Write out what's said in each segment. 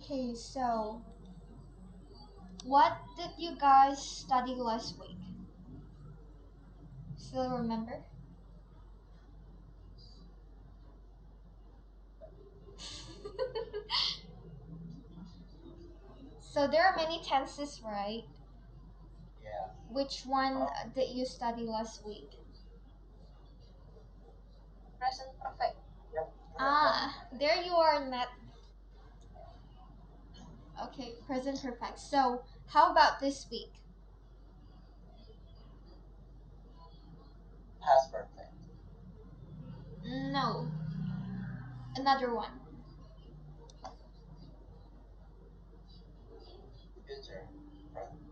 Okay, so what did you guys study last week? Still remember? So there are many tenses, right? Which one did you study last week? Present perfect. Ah, there you are, Net. Okay, present perfect. So how about this week? Past perfect. No, another one. Future.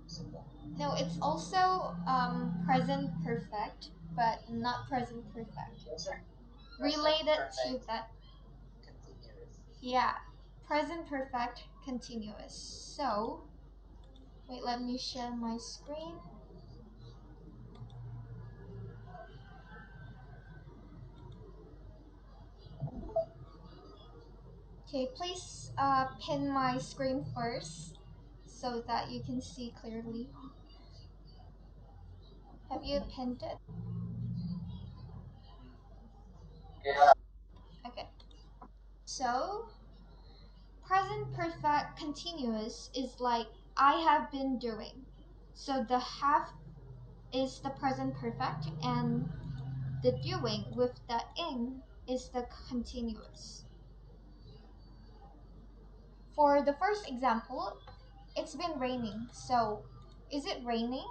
Simple. No, it's also present perfect, but not present perfect. Related to that. Continuous. Yeah, present perfect continuous. So, wait, let me share my screen. Okay, please pin my screen first so that you can see clearly. Have you pinned it? Yeah. Okay. So, present perfect continuous is like I have been doing. So the have is the present perfect and the doing with the in is the continuous. For the first example, it's been raining. So, is it raining?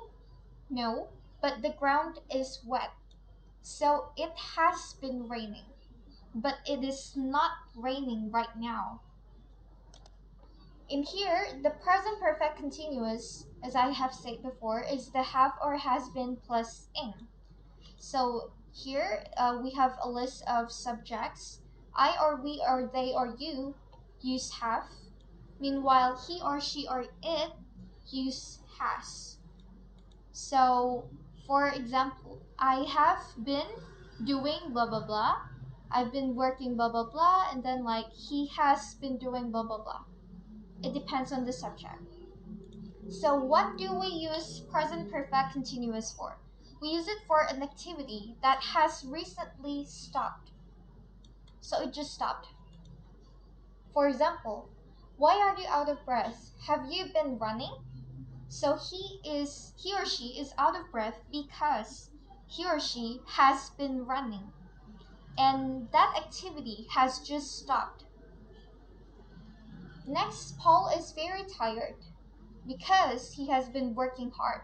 No, but the ground is wet. So, it has been raining. But it is not raining right now. In here, the present perfect continuous, as I have said before, is the have or has been plus ing. So here we have a list of subjects. I or we or they or you use have. Meanwhile, he or she or it use has. So, for example, I have been doing blah blah blah. I've been working blah blah blah, and then like he has been doing blah blah blah. It depends on the subject. So, what do we use present perfect continuous for? We use it for an activity that has recently stopped. So, it just stopped. For example, why are you out of breath? Have you been running? So he or she is out of breath because he or she has been running. And that activity has just stopped. Next, Paul is very tired because he has been working hard.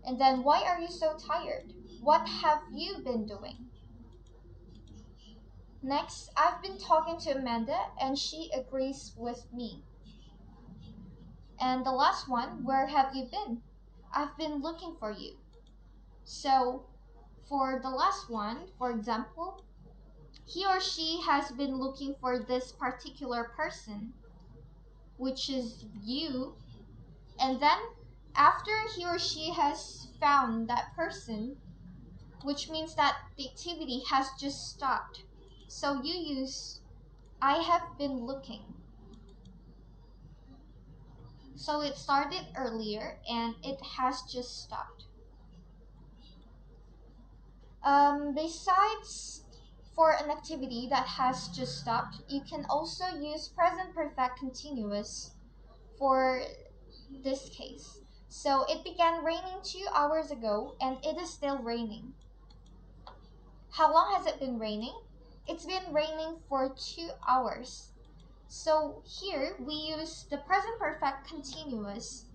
And then, why are you so tired? What have you been doing? Next, I've been talking to Amanda and she agrees with me. And the last one, where have you been? I've been looking for you. So, for the last one, for example, he or she has been looking for this particular person, which is you, and then after he or she has found that person, which means that the activity has just stopped. So you use I have been looking. So it started earlier and it has just stopped. Besides for an activity that has just stopped, you can also use present perfect continuous for this case. So it began raining 2 hours ago and it is still raining. How long has it been raining? It's been raining for 2 hours. So here we use the present perfect continuous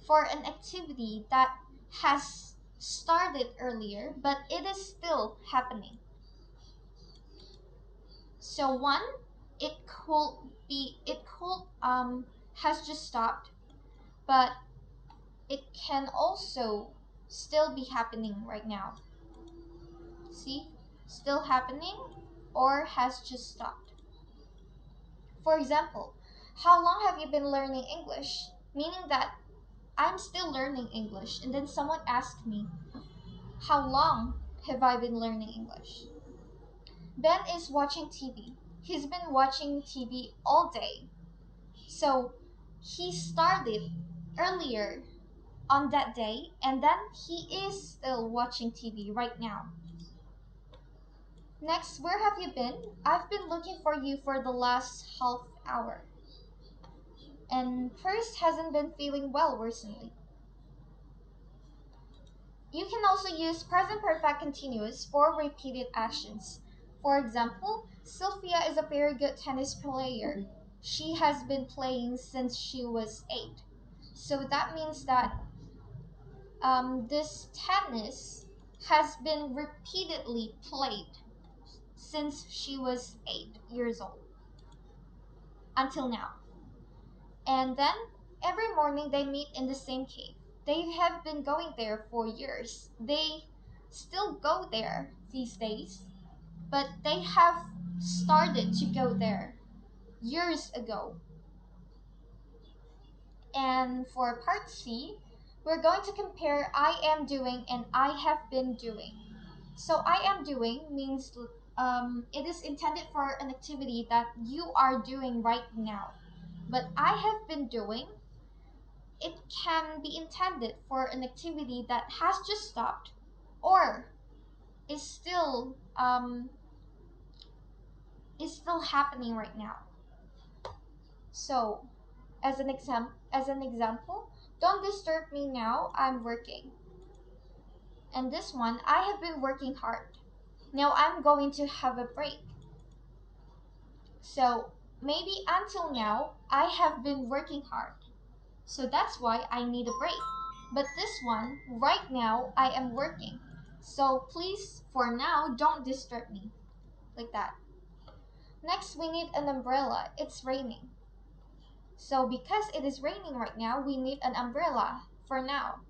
for an activity that has started earlier but it is still happening. So one, it could has just stopped, but it can also still be happening right now. See? Still happening or has just stopped. For example, how long have you been learning English? Meaning that I'm still learning English and then someone asked me, how long have I been learning English? Ben is watching TV. He's been watching TV all day. So he started earlier on that day, and then he is still watching TV right now. Next, where have you been? I've been looking for you for the last half hour. And first hasn't been feeling well recently. You can also use present perfect continuous for repeated actions. For example, Sylvia is a very good tennis player. She has been playing since she was 8. So that means that this tennis has been repeatedly played since she was 8 years old until now. And then every morning they meet in the same cave. They have been going there for years. They still go there these days, but they have started to go there years ago. And for part C, we're going to compare I am doing and I have been doing. So I am doing means it is intended for an activity that you are doing right now. But I have been doing, it can be intended for an activity that has just stopped or is still happening right now. So, as an example, don't disturb me now. I'm working. And this one, I have been working hard. Now I'm going to have a break. So maybe until now, I have been working hard. So that's why I need a break. But this one, right now, I am working. So please, for now, don't disturb me. Like that. Next, we need an umbrella. It's raining. So because it is raining right now, we need an umbrella for now.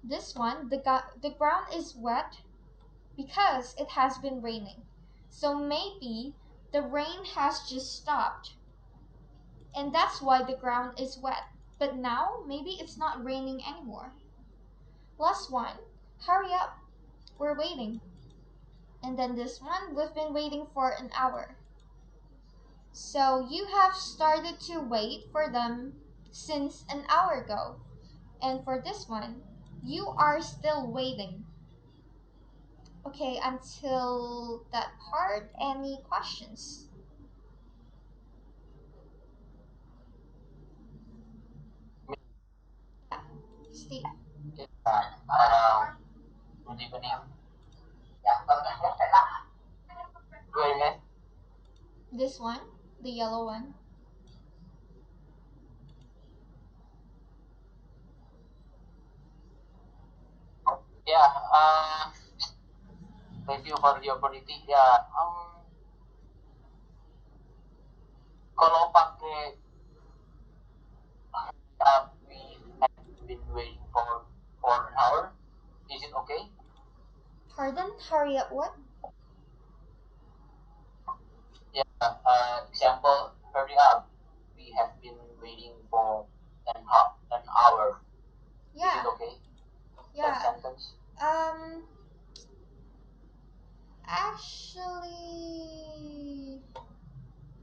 This one, the ground is wet because it has been raining. So maybe the rain has just stopped and that's why the ground is wet. But now, maybe it's not raining anymore. Last one, hurry up, we're waiting. And then this one, we've been waiting for an hour. So you have started to wait for them since an hour ago. And for this one, you are still waiting. Okay, until that part, any questions? Yeah, Steve. Good evening. Very nice. This one, the yellow one. Yeah, thank you for the opportunity. Ya, kalau pakai we have been waiting for an hour, is it okay? Pardon? Hurry up what? Yeah, example, hurry up. We have been waiting for an hour. Is Yeah, it okay? That yeah. sentence. Um, actually,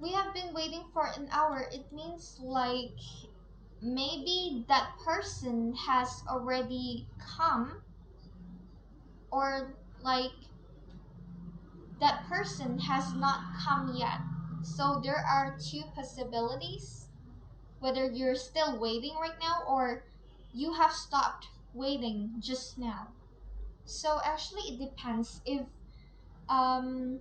we have been waiting for an hour. It means like maybe that person has already come, or like that person has not come yet. So there are two possibilities, whether you're still waiting right now or you have stopped waiting just now. So actually it depends um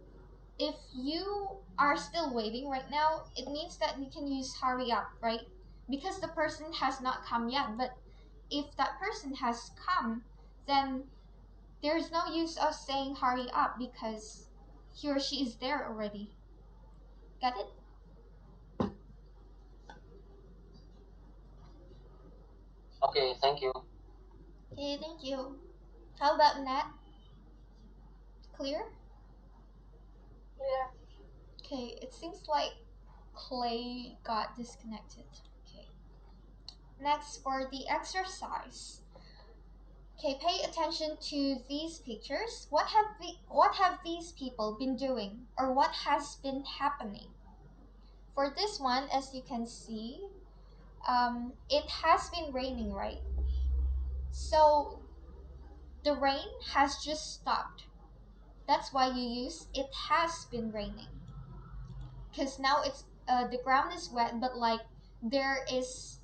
if you are still waiting right now, it means that you can use hurry up, right? Because the person has not come yet. But if that person has come, then there's no use of saying hurry up because he or she is there already. Got it? Okay, thank you. Okay, thank you. How about Nat? Clear? Yeah. Okay, it seems like Clay got disconnected. Okay. Next, for the exercise. Okay, pay attention to these pictures. What have these people been doing, or what has been happening? For this one, as you can see, it has been raining, right? So the rain has just stopped. That's why you use it has been raining. Because now the ground is wet, but like there is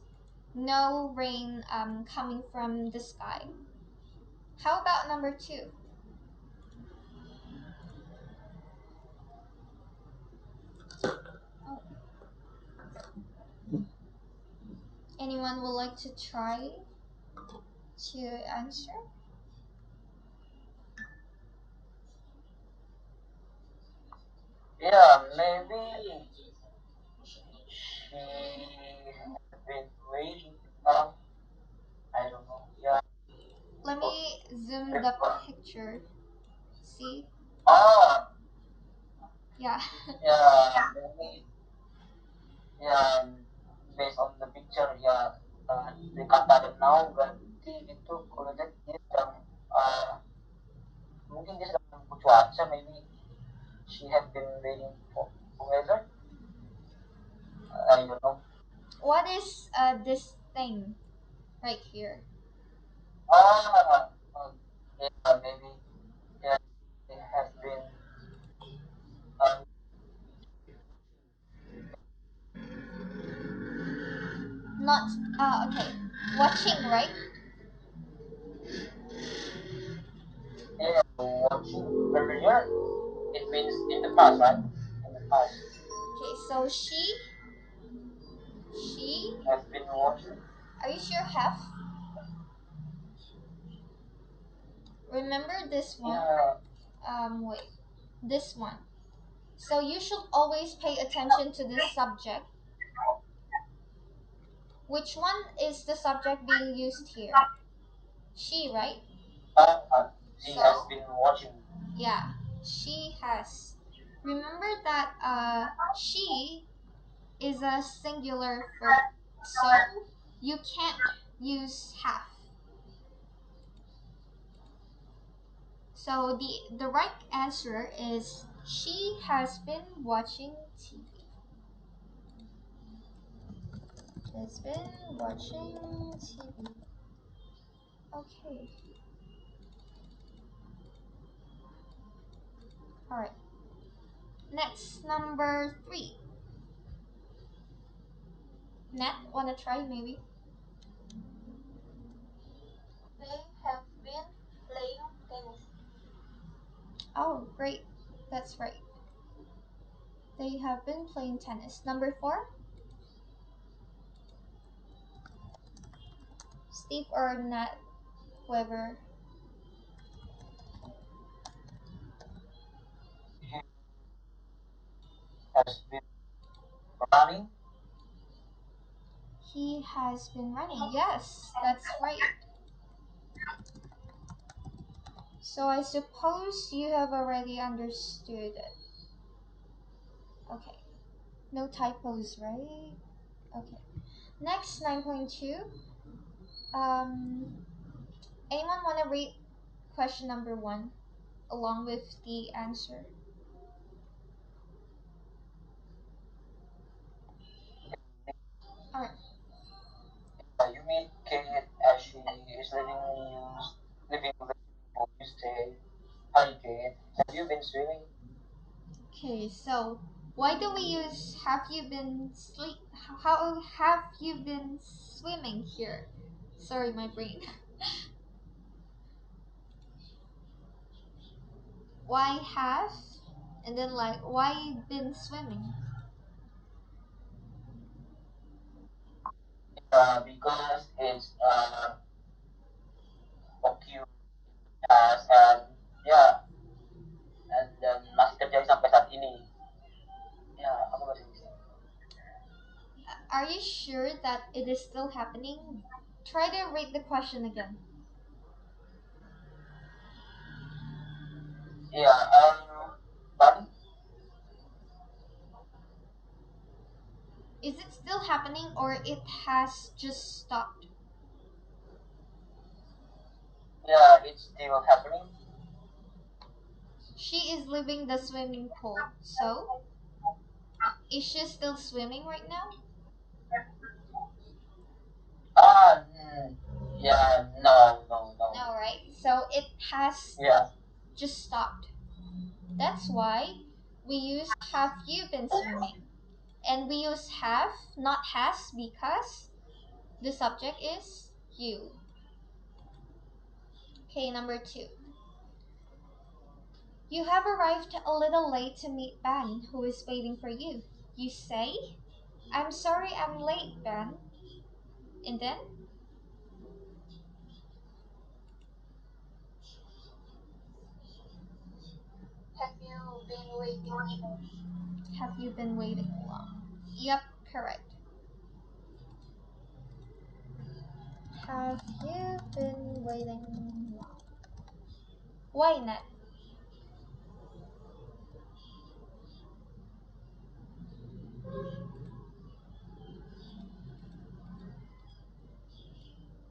no rain coming from the sky. How about number two? Oh, anyone would like to try to answer? Yeah, maybe she has been waiting. I don't know. Yeah. Let me zoom the picture. See? Oh, Yeah. yeah, maybe. Yeah, based on the picture, ya dikatakan now berarti itu kalau dia sedang mungkin dia sedang menunggu cuaca, maybe she had been waiting for weather. I don't know. What is this thing right here? Ah, yeah, maybe yeah, it has been um, Not okay. Watching, right? yeah, watching earlier. It means in the past, right? In the past, Okay, so she. has been watching. Are you sure? Have. Remember this one? Yeah, Wait. This one. So you should always pay attention to this subject. Which one is the subject being used here? She, right? she has So, been watching. yeah, she has. Remember that she is a singular verb. So, you can't use have. So, the right answer is she has been watching TV. Has been watching TV. Okay. All right. Next, number three. Nat, wanna try maybe? They have been playing tennis. Oh, great. That's right. They have been playing tennis. Number four, Steve or Nat, whoever. He has been running. He has been running. Yes, that's right. So I suppose you have already understood it. Okay. No typos, right? Okay. Next, 9.2. Um, anyone want to read question number one along with the answer? All right. You meet Kate as she is living the swimming pool. You say, "Hi Kate, have you been swimming?" Okay, so why do we use have you been sleep? How have you been swimming here? Sorry, my brain. Why have? And then like why been swimming? Because it's occurred as and yeah, dan masih terjadi sampai saat ini. Ya, apa bahasa Inggrisnya? Are you sure that it is still happening? Try to read the question again. Iya, Bali. Is it still happening or it has just stopped? Yeah, it's still happening. She is leaving the swimming pool. So, is she still swimming right now? Yeah, no, no, no. No, right? So it has Yeah. just stopped. That's why we use have you been swimming. And we use have, not has, because the subject is you. Okay, number 2. You have arrived a little late to meet Ben, who is waiting for you. You say, I'm sorry I'm late, Ben. And then, Have you been waiting long? have you been waiting long? Yep, correct. Have you been waiting long? Why not?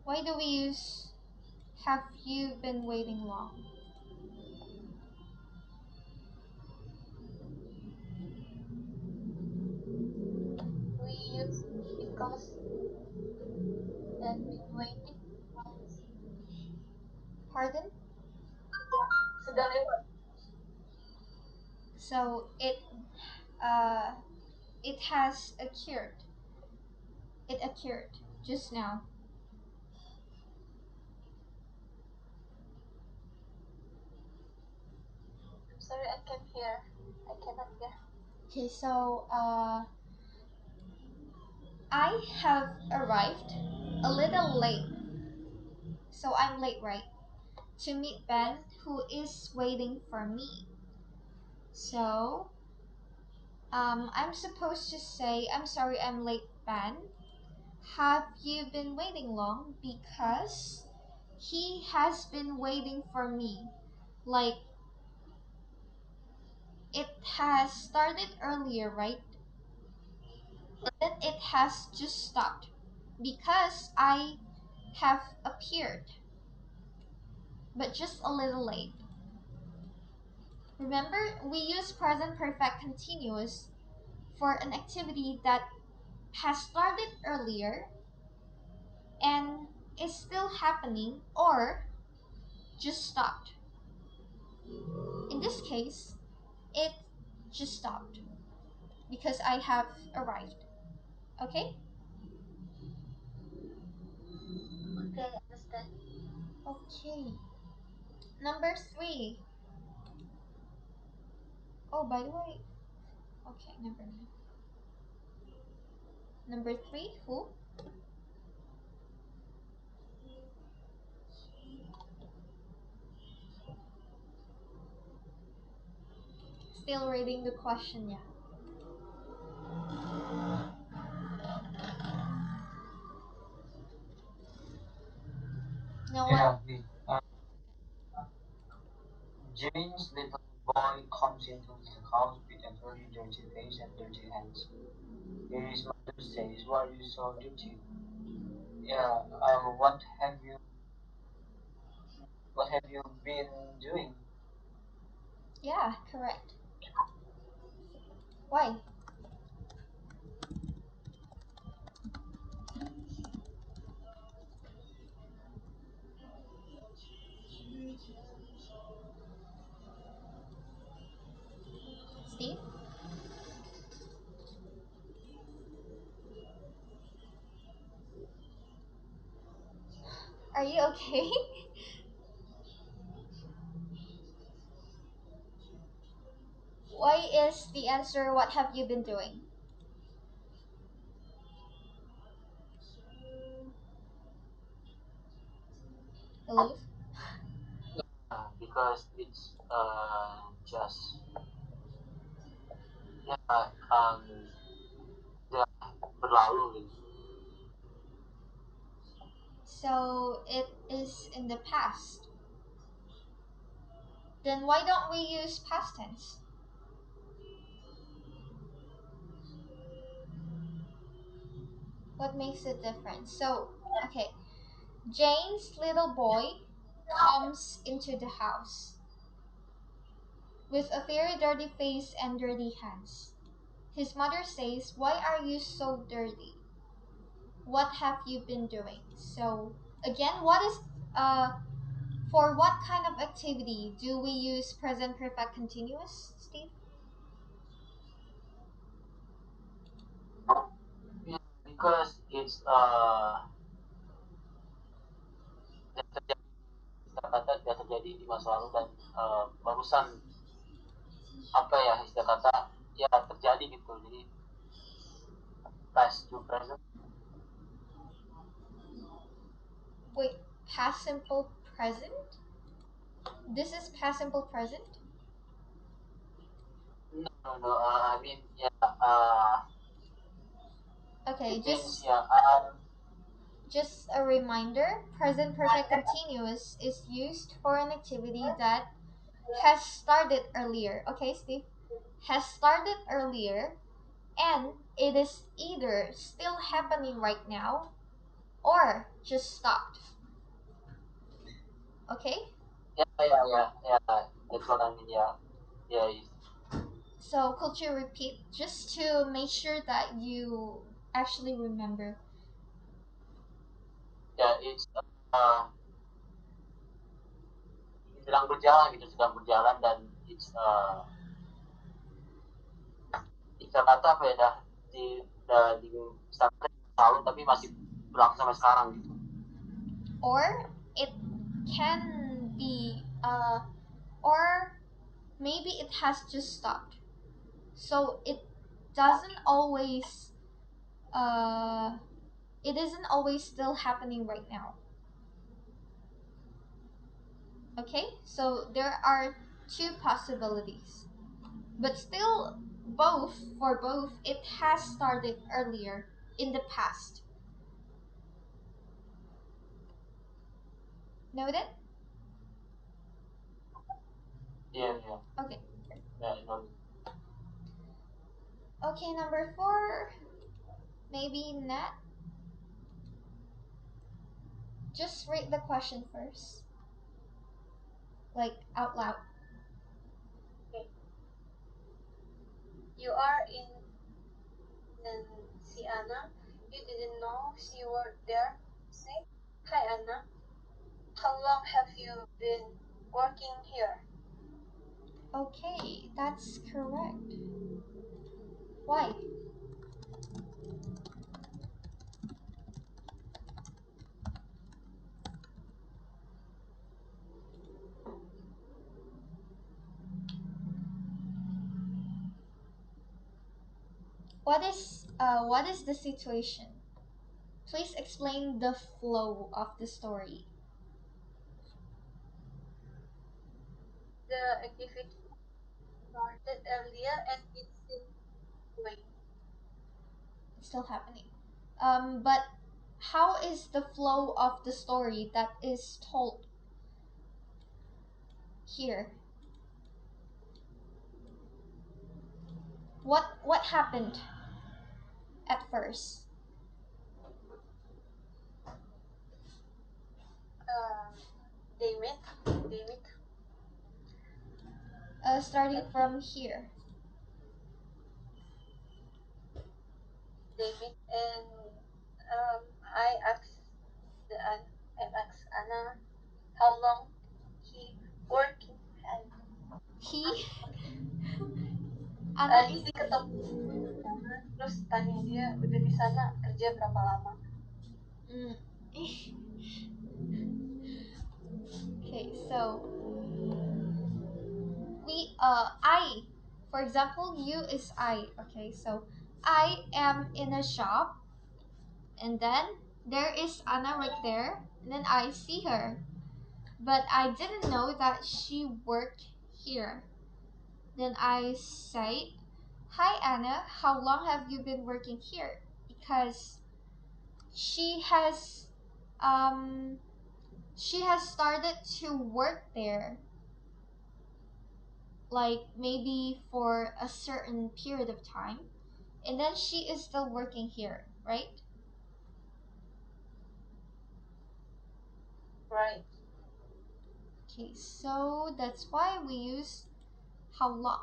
Why do we use have you been waiting long? We use because and been waiting long. Pardon? Sudah lewat. So uh it has occurred. It occurred just now. I'm sorry, I can't hear. I cannot hear. Okay, so I have arrived a little late. So I'm late, right? To meet Ben, who is waiting for me. So I'm supposed to say, I'm sorry I'm late, Ben. Have you been waiting long? Because he has been waiting for me. Like, it has started earlier, right? Then it has just stopped because I have appeared, but just a little late. Remember, we use present perfect continuous for an activity that has started earlier and is still happening or just stopped. In this case, it just stopped because I have arrived. Okay? Okay, understand. Okay. Number 3. Oh, by the way. Okay, never mind. Number 3, who? Still reading the question, yeah. Now what? Yeah. Jane's little boy comes into the house with a very dirty face and dirty hands. His mother says, "Why are you so dirty? Yeah, what have you been doing?" Yeah, correct. Why? Steve? Are you okay? Why is the answer what have you been doing? Elif? Because it's just ya ya berlalu gitu. So it is in the past. Then why don't we use past tense? What makes it different? So, okay. Jane's little boy comes into the house with a very dirty face and dirty hands. His mother says, Why are you so dirty? what have you been doing? So again, what is uh for what kind of activity do we use present perfect continuous, Steve? Yeah, because it's yang terjadi istilah kata tidak terjadi di masa lalu dan barusan apa ya istilah kata ya terjadi gitu. Jadi past to present. Wait, past simple present? This is past simple present? No, no, no. I mean, yeah. Okay, It means just yeah. just a reminder, present perfect continuous is used for an activity that has started earlier. Okay, Steve? Has started earlier and it is either still happening right now or just stopped. Okay? Yeah, yeah, yeah, yeah. That's what I mean. Yeah, yeah. So could you repeat just to make sure that you actually remember? Yeah, it's sedang berjalan gitu, sedang berjalan dan it's kata apa ya di startnya tahun tapi masih berlangsung sampai sekarang gitu. Or it can be or maybe it has just stopped. So doesn't always uh it isn't always still happening right now. Okay? So there are two possibilities. But still both it has started earlier in the past. Noted? Iya, iya. Okay. Ya, itu. Okay, number 4, maybe Nat. Just read the question first. Like out loud. Okay. You are in and see Anna. You didn't know she worked there. Say, hi Anna. How long have you been working here? Okay, that's correct. Why? What is the situation? Please explain the flow of the story. The activity started earlier and it's still going. It's still happening. But how is the flow of the story that is told here? What happened at first? Uh, they meet, Starting from here. and I asked I asked Anna how long he working. He Anna is Jadi ketemu sana, terus tanya dia udah di sana kerja berapa lama. mm. Okay, so I, for example, you is I. Okay, so I am in a shop, and then there is Anna right there, and then I see her, but I didn't know that she worked here. Then I say, "Hi Anna, how long have you been working here?" Because she has um she has started to work there, like maybe for a certain period of time, and then she is still working here, right? Right. Okay, so that's why we use how long.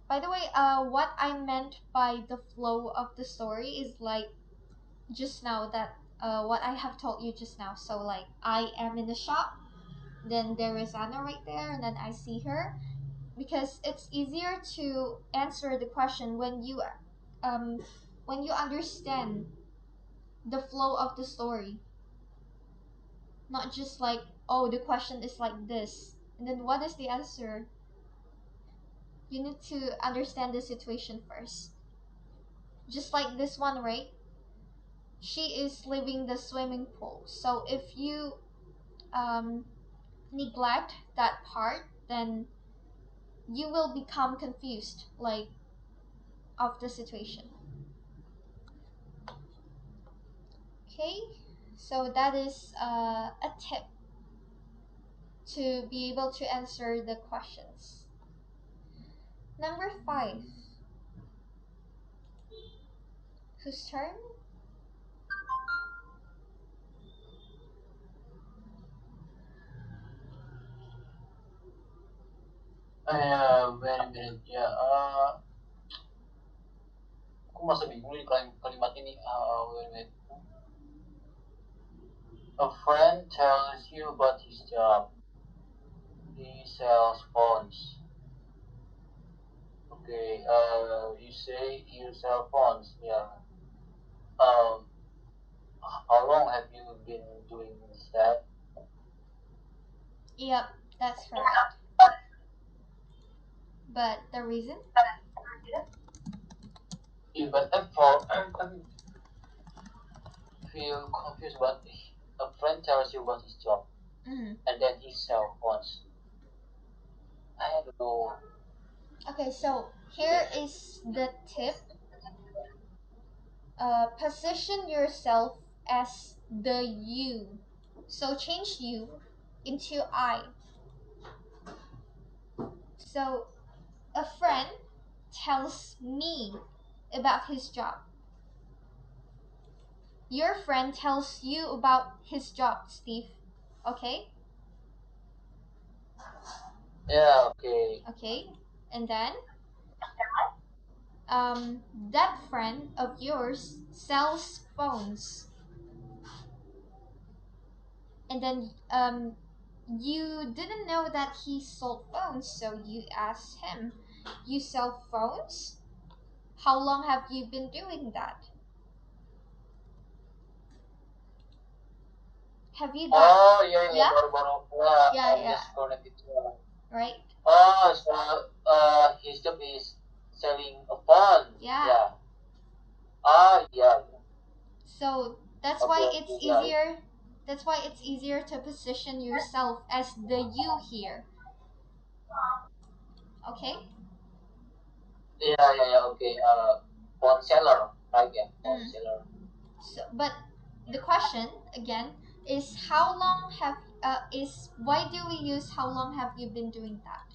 By the way, what I meant by the flow of the story is like just now that what I have told you just now. So like I am in the shop, then there is Anna right there, and then I see her because it's easier to answer the question um when you understand the flow of the story, not just like, oh, the question is like this and then what is the answer. You need to understand the situation first. Just like this one, right? She is leaving the swimming pool. So if you um, neglect that part, then you will become confused, like, of the situation. Okay, so that is a tip to be able to answer the questions. Number 5. Whose turn? Wait a minute. Yeah. Aku masa bingung nih kalimat ini. Wait a minute. A friend tells you about his job. He sells phones. Okay. You say you sell phones. Yeah. Um. How long have you been doing that? Yep, that's correct. But the reason? Yeah, but I'm feel confused about a friend tells you about his job Mm. and then he sell phones. I don't know. Okay, so here is the tip. Position yourself as the you. So change you into I. So a friend tells me about his job. Your friend tells you about his job, Steve. Okay? Yeah. Okay. Okay. And then that friend of yours sells phones. And then you didn't know that he sold phones, so you asked him, "You sell phones? How long have you been doing that? Have you got?" Oh yeah, yeah, Yeah? baru-baru yeah, Yeah, I yeah. just connected to Right? oh, so his job is selling a phone. Yeah. Yeah. Ah, yeah. So that's Okay, why it's okay, yeah. easier. That's why it's easier to position yourself as the you here. Okay? Yeah, yeah, yeah. Okay. Phone seller, right? Yeah, phone Mm. seller. So, but the question again is how long have is why do we use how long have you been doing that?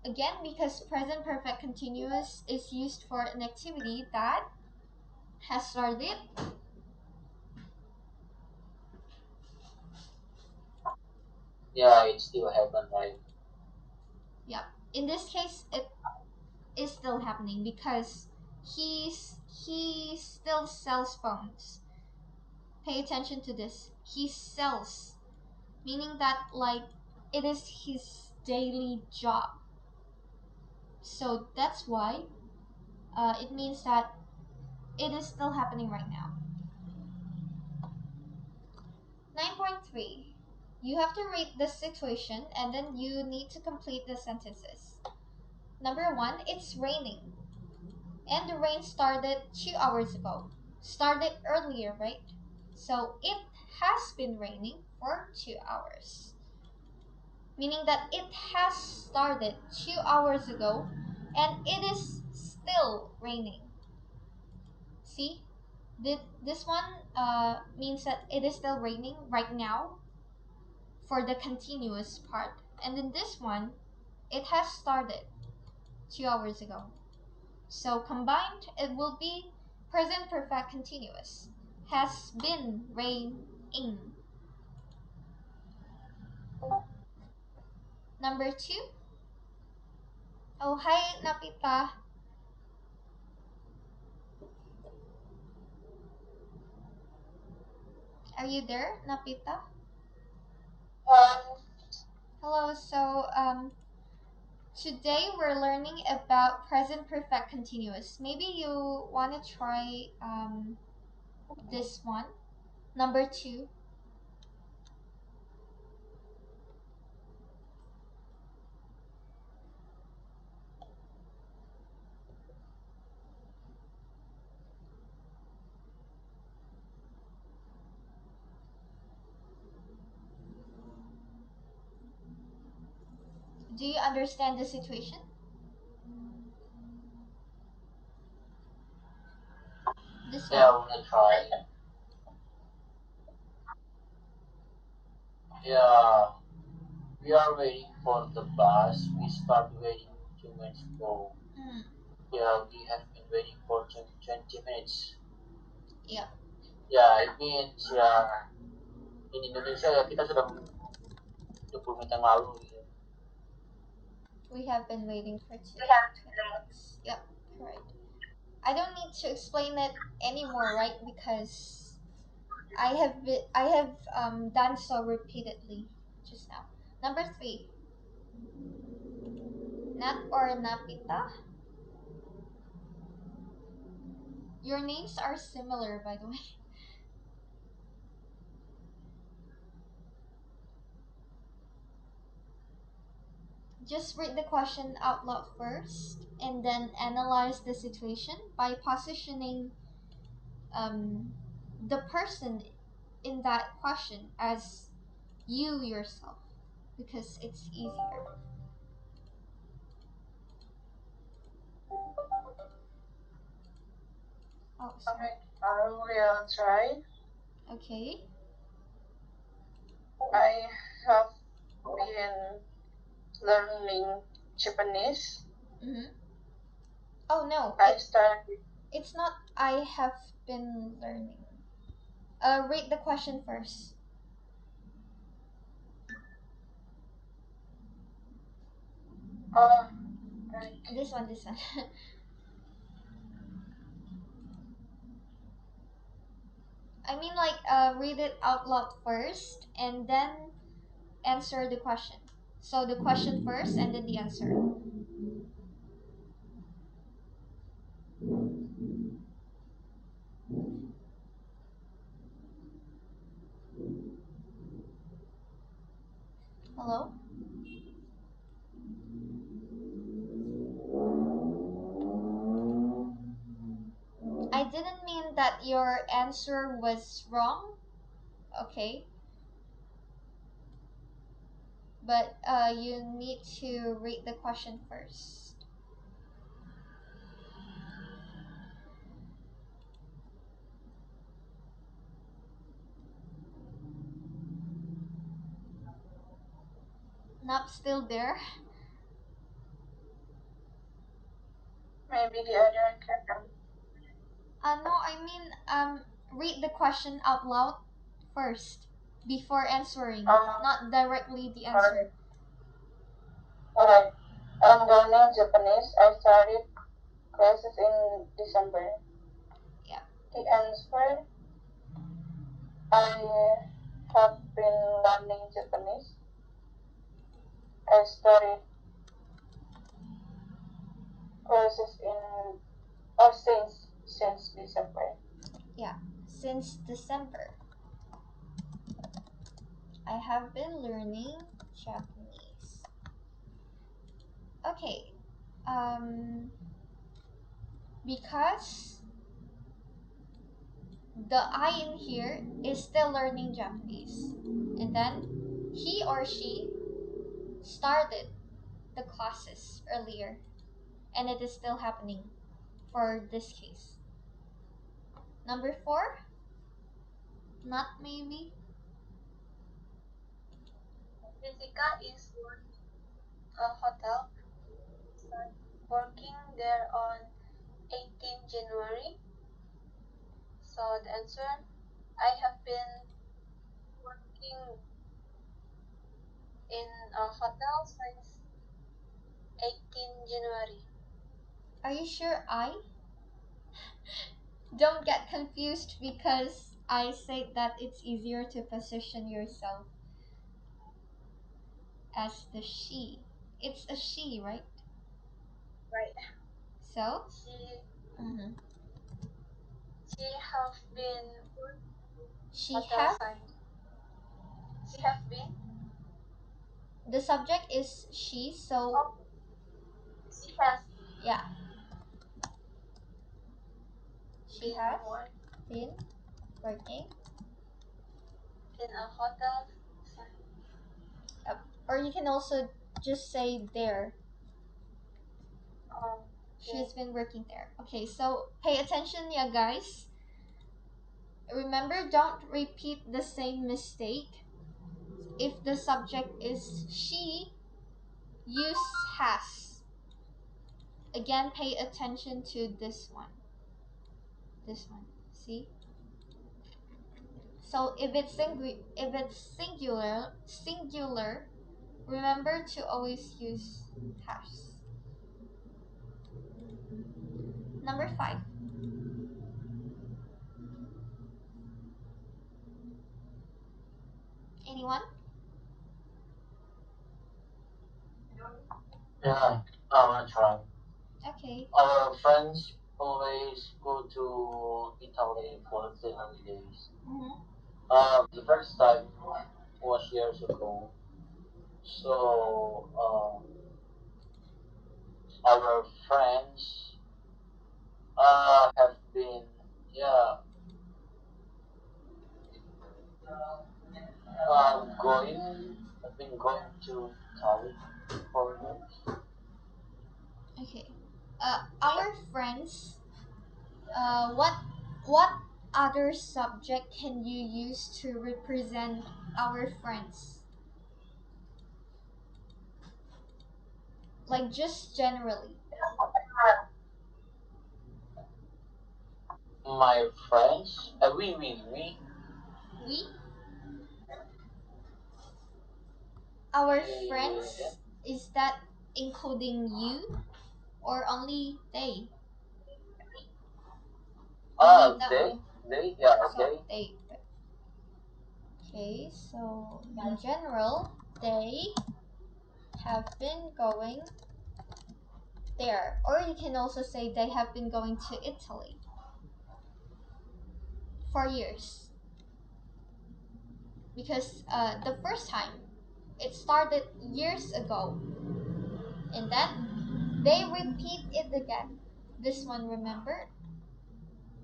Again, because present perfect continuous is used for an activity that has started. Yeah, it still happen, right? Yeah. In this case, it is still happening because he still sells phones. Pay attention to this. He sells, meaning that like it is his daily job. So that's why it means that it is still happening right now. 9.3. You have to read the situation and then you need to complete the sentences. Number 1, it's raining. And the rain started 2 hours ago. Started earlier, right? So it has been raining for 2 hours. Meaning that it has started 2 hours ago and it is still raining. See? This one means that it is still raining right now for the continuous part. And then this one, it has started 2 hours ago. So combined, it will be present perfect continuous. Has been raining. Number 2, Oh, hi, Napita. Are you there, Napita? Um, Hello. Today we're learning about present perfect continuous. Maybe you want to try this one, number two. Do you understand the situation? This Yeah, one. we'll try. Yeah, we are waiting for the bus. We started waiting 2 minutes ago. Mm, Yeah, we have been waiting for 20 minutes. yeah, Ya, it means ya in Indonesia ya kita sudah menunggu 20 menit yang lalu gitu. we have been waiting for two minutes. Yep, correct. I don't need to explain it anymore, right? Because I have done so repeatedly just now. Number three, Nat or Napita. Your names are similar, by the way. Just read the question out loud first, and then analyze the situation by positioning um, the person in that question as you yourself, because it's easier. Oh, sorry. okay, I will try. Okay. I have been learning Japanese. Mm-hmm. Oh no, I started. it's not. I have been learning. Read the question first. Oh, okay. This one, this one. I mean, like, read it out loud first, and then answer the question. So the question first, and then the answer. Hello. I didn't mean that your answer was wrong. Okay, but you need to read the question first. Not still there. Maybe the other can. No, I mean, read the question out loud first before answering, Um, not directly the answer. alright. Alright. I'm learning Japanese. I started classes in December. Yeah. The answer, I have been learning Japanese. I started classes in or since December. Yeah. Since December, I have been learning Japanese. Okay. Um, because the I in here is still learning Japanese, and then he or she started the classes earlier, and it is still happening for this case. Number four, not maybe. Jessica is a hotel, working there on 18 January. So the answer, I have been working in a hotel since 18 January. Are you sure I? Don't get confused because I say that it's easier to position yourself as the she. It's a she, right? Right. So, She mhm. she have been She hotel have. sign. She have been. The subject is she, so Oh, she has yeah, she been has work been working. in a hotel sign. Or you can also just say there. Um, She's been working there. Okay, so pay attention, yeah, guys. Remember, don't repeat the same mistake. If the subject is she, use has. Again, pay attention to this one. This one. See? So if it's singular, remember to always use has. Number 5. Anyone? Yeah, I wanna try. Okay. Our friends always go to Italy for the holidays. Mm-hmm. The first time was years ago. So our friends have been, yeah, have been going to Italy for years. Okay. Our friends. What other subject can you use to represent our friends? Like just generally. My friends, we, We, our yeah. friends, is that including you or only they? Only them. Yeah, So they. Okay, so in general, they have been going there. Or you can also say they have been going to Italy for years. Because the first time it started years ago, and then they repeat it again. This one, remember?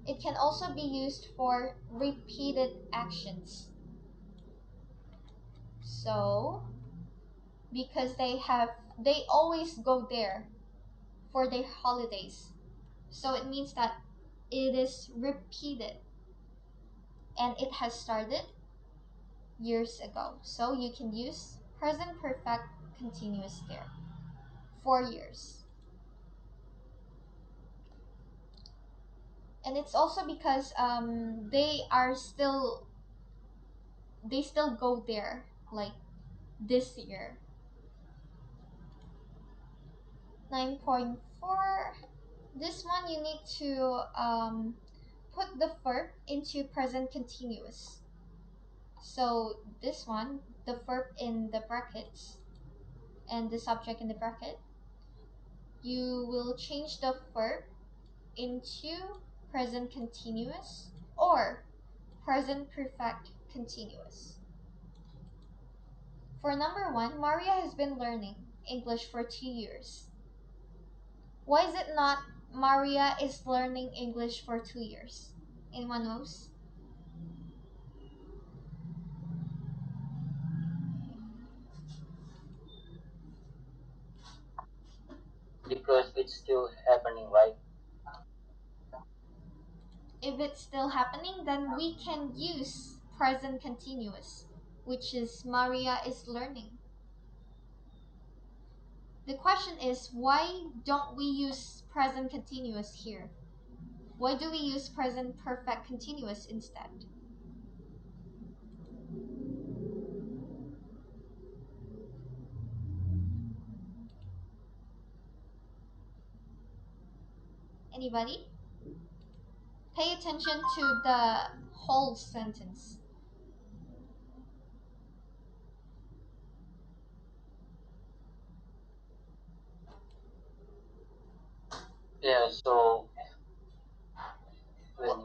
It can also be used for repeated actions. So, because they always go there for their holidays. So it means that it is repeated and it has started years ago. So you can use present perfect continuous there. 4 years. And it's also because they still go there like this year. 9.4, this one you need to put the verb into present continuous. So this one, the verb in the brackets and the subject in the bracket, you will change the verb into present continuous or present perfect continuous. For number 1, Maria has been learning English for 2 years. Why is it not Maria is learning English for 2 years? Anyone knows? Because it's still happening, right? If it's still happening, then we can use present continuous, which is Maria is learning. The question is, why don't we use present continuous here? Why do we use present perfect continuous instead? Anybody? Pay attention to the whole sentence. Yeah, so Wh- when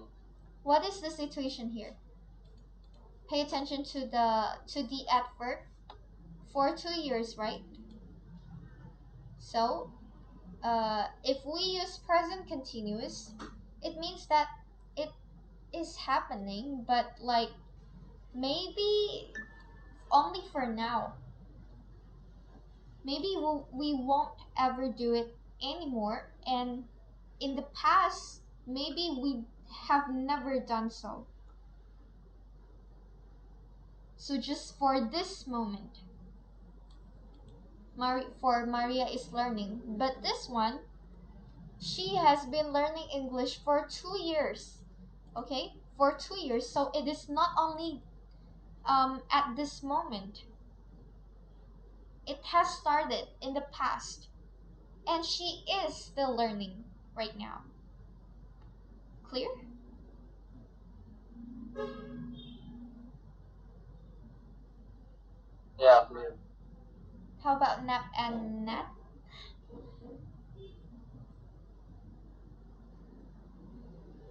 What is the situation here? Pay attention to the adverb for 2 years, right? So, if we use present continuous, it means that it is happening, but like maybe only for now. Maybe we won't ever do it anymore, and in the past, maybe we have never done so. So just for this moment, for Maria is learning. But this one, she has been learning English for 2 years. Okay, for 2 years. So it is not only at this moment. It has started in the past, and she is still learning right now. Clear? yeah, clear. How about Nap and Nat?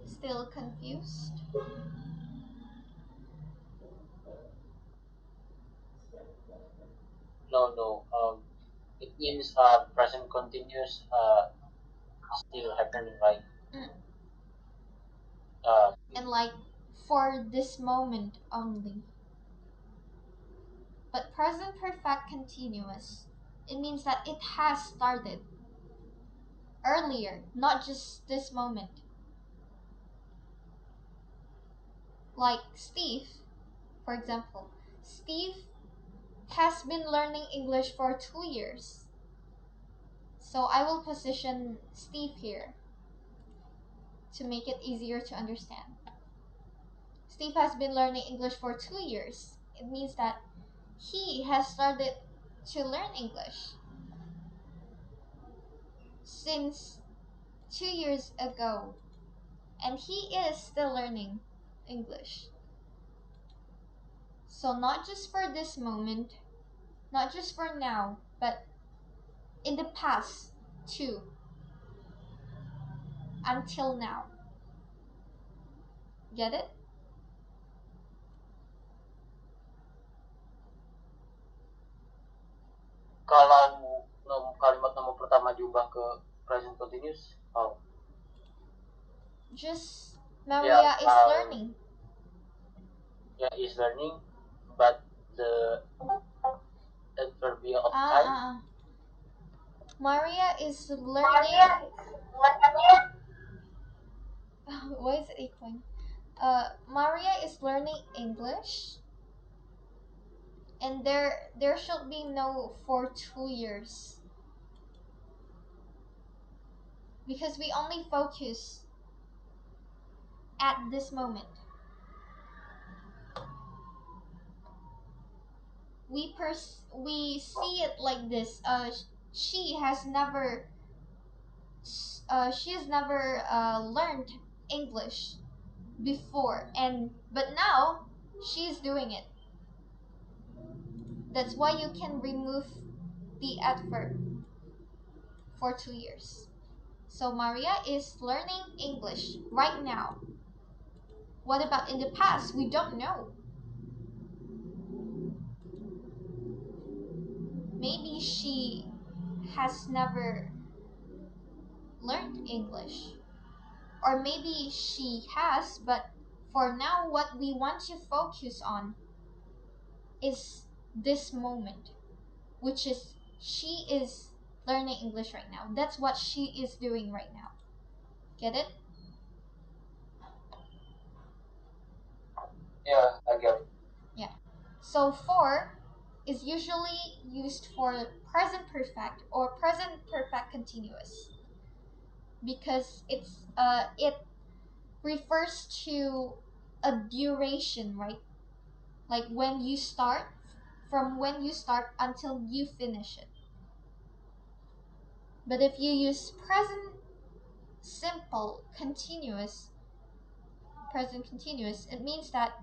Still confused? No, no. It means present continuous still happening, right? Mm. Uh, And like for this moment only. But present perfect continuous, it means that it has started earlier, not just this moment. Like Steve, for example. Steve has been learning English for 2 years. So I will position Steve here to make it easier to understand. Steve has been learning English for 2 years. It means that he has started to learn English since 2 years ago, and he is still learning English. So, not just for this moment, not just for now, but in the past too, until now. Get it? kalau kalimat nama pertama diubah ke present continuous, oh Just yeah, Maria is learning. yeah, is learning, but the adverbial of Ah, time. ah, ah. Maria is learning. Maria is learning. Why is it echoing? Maria is learning English, and there should be no for 2 years because we only focus at this moment. We see it like this. She has never learned English before, and but now she's doing it. That's why you can remove the adverb for 2 years. So Maria is learning English right now. What about in the past? We don't know. Maybe she has never learned English. Or maybe she has, but for now, what we want to focus on is this moment, which is she is learning English right now. That's what she is doing right now. Get it? Yeah, I get it. Yeah. So for is usually used for present perfect or present perfect continuous because it refers to a duration, right? Like when you start, from when you start until you finish it. But if you use present simple continuous present continuous, it means that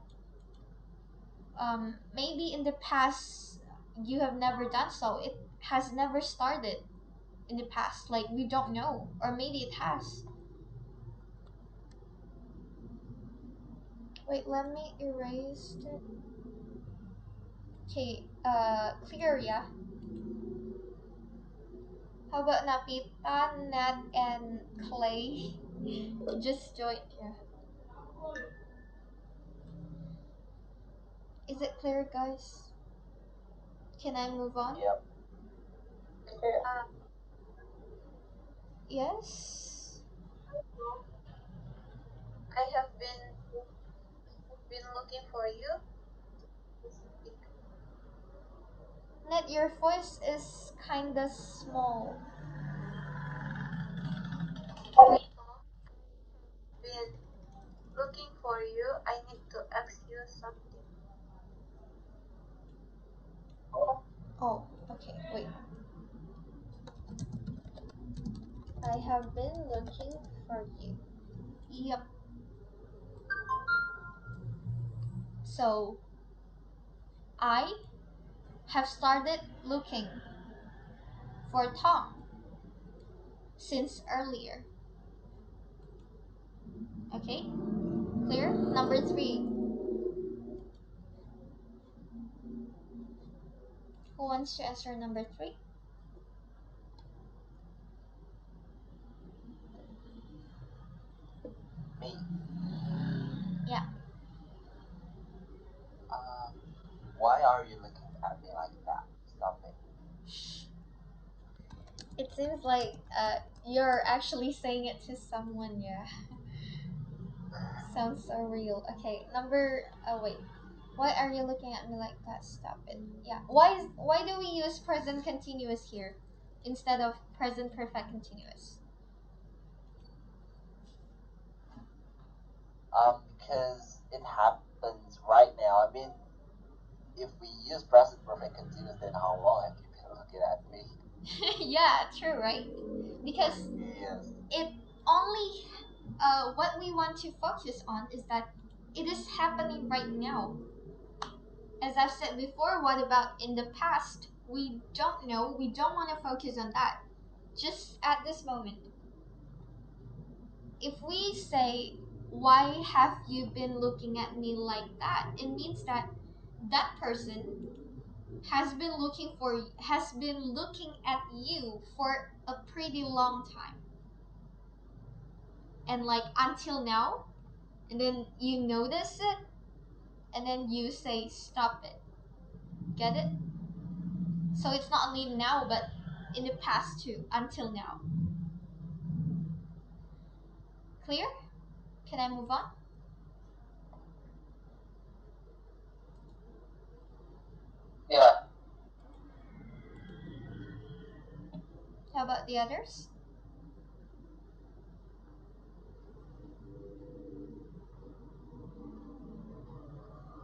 maybe in the past you have never done so. It has never started in the past. Like we don't know, or maybe it has. Wait, let me erase it. Okay, clear, yeah. How about Napita, Nat, and Clay? Just joined. Yeah. Is it clear, guys? Can I move on? Yep. Yes. I have been looking for you. Nat, your voice is kinda small. Been looking for you. I need to ask you something. Oh, okay, wait. I have been looking for you. Yep. So, I have started looking for Tom since earlier. Okay? Clear? Number 3. Who wants to answer number 3? Me. Yeah. Why are you looking at me like that? Stop it. It seems like you're actually saying it to someone, yeah. Sounds so real. Okay, oh wait. Why are you looking at me like that? Stop it. Yeah. Why do we use present continuous here instead of present perfect continuous? Because it happens right now. I mean, if we use present perfect continuous, then how long have you been looking at me? Yeah, true, right? Because Yes. it only what we want to focus on is that it is happening right now. As I've said before, what about in the past? We don't know. We don't want to focus on that. Just at this moment. If we say, why have you been looking at me like that? It means that that person has been looking at you for a pretty long time. And like until now, and then you notice it, and then you say stop it. Get it? So it's not only now but in the past too, until now. Clear? Can I move on? Yeah. How about the others?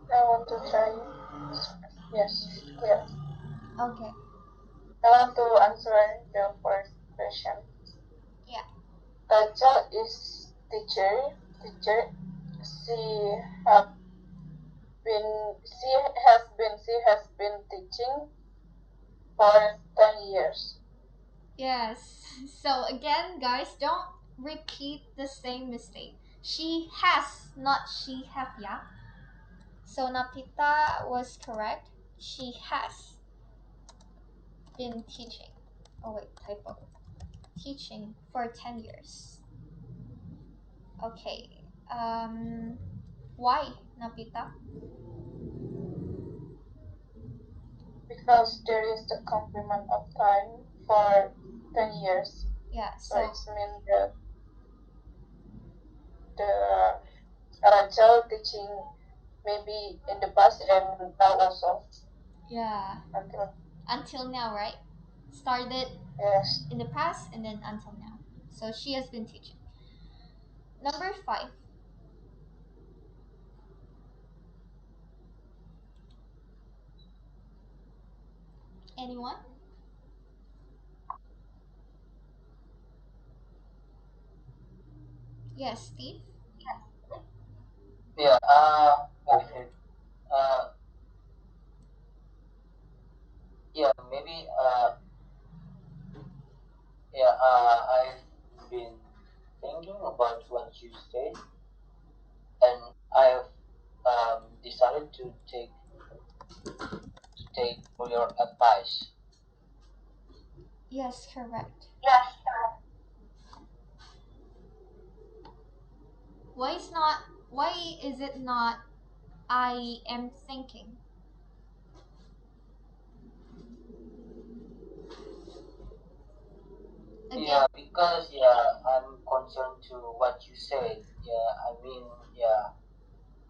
I want to try. Yes, clear. Okay. I want to answer your first question. Yeah. Rachel is teacher. She have she has been teaching for 10 years. Yes. So again, guys, don't repeat the same mistake. She has, not she have, yeah. So Napita was correct. She has been teaching. Oh wait, typo. Teaching for 10 years. Okay. Why Napita? Because there is the complement of time for 10 years. Yeah. So So it means that the Rachel teaching maybe in the past and now also yeah, until now, right? Started yes. in the past and then until now. So she has been teaching. Number 5. Anyone? Yes, Steve. Yeah. Okay. Uh, yeah. Maybe. Yeah. I've been thinking about what you said, and I've decided to take for your advice. Yes, correct. Yes. Why is not? Why is it not? I am thinking again. Yeah, because I'm concerned to what you said. Yeah, I mean, yeah,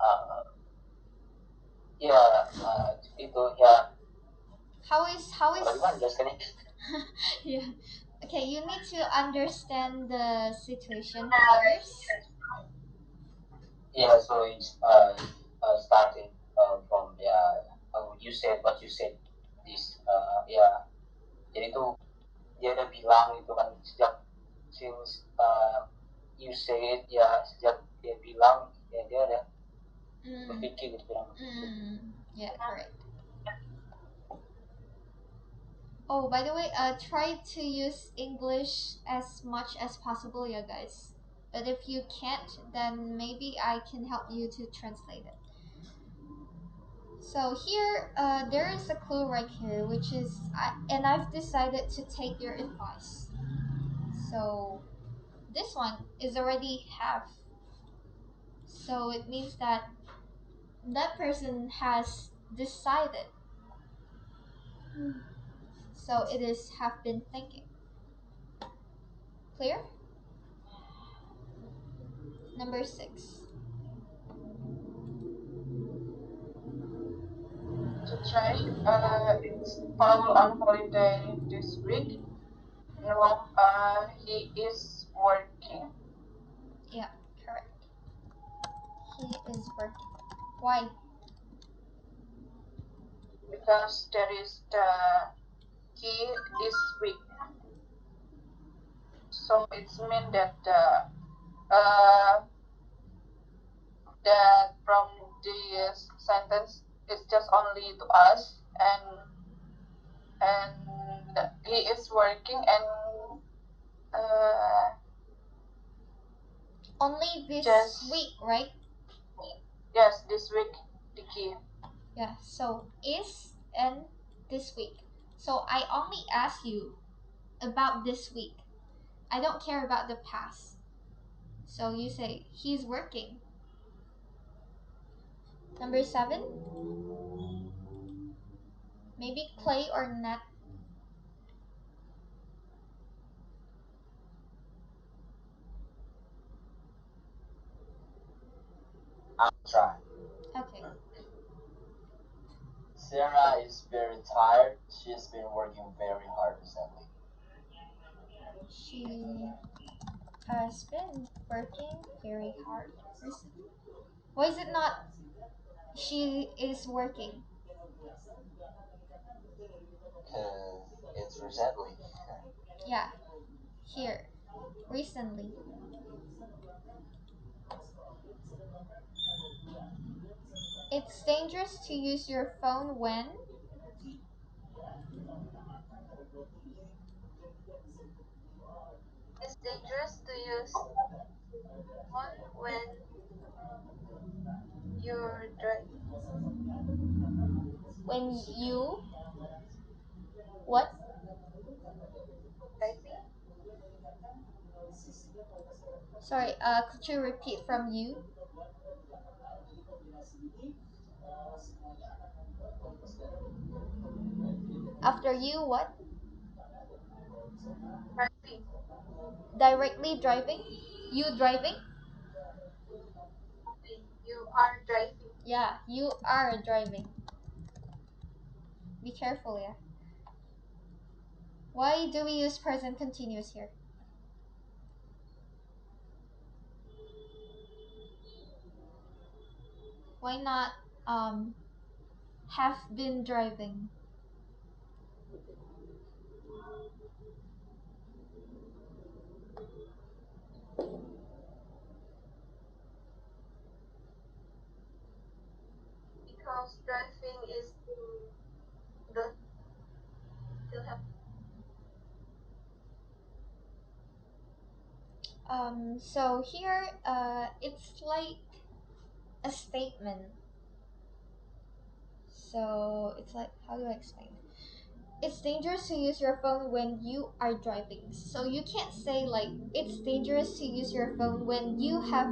uh, yeah, itu ya. How is Bagaimana jelaskannya? yeah. Okay, you need to understand the situation first. Yeah, so it's starting from you said what you said this jadi tuh dia udah bilang itu kan sejak since you say it ya sejak dia bilang ya dia ada Mm, berpikir gitu bilang yeah, correct. Oh, by the way, try to use English as much as possible, yeah, guys. But if you can't, then maybe I can help you to translate it. So here, there is a clue right here, which is, and I've decided to take your advice. So this one is already half. So it means that that person has decided. So it is have been thinking. Clear? Number 6. To try. It's Paul on holiday this week. No, he is working Yeah, correct. He is working. Why? because there is the he is weak. So it's mean that uh, that from this sentence it's just only to us and he is working and uh, Only this just week, right? yes this week the key. Yeah, so is and this week. So I only ask you about this week. I don't care about the past. So you say he's working. Number 7, maybe clay or net. I'll try. Okay. Sarah is very tired. She's been working very hard recently. She has been working very hard recently. Why is it not she is working? Cause it's recently. Yeah, here, recently. It's dangerous to use your phone when. It's dangerous to use phone when you're When you. What? driving. Sorry, could you repeat from you? After you, what? Driving. Directly driving? You driving? You are driving. Yeah, you are driving. Be careful, yeah. Why do we use present continuous here? Why not have been driving? So here, it's like a statement. So it's like, how do I explain? It's dangerous to use your phone when you are driving. So you can't say like it's dangerous to use your phone when you have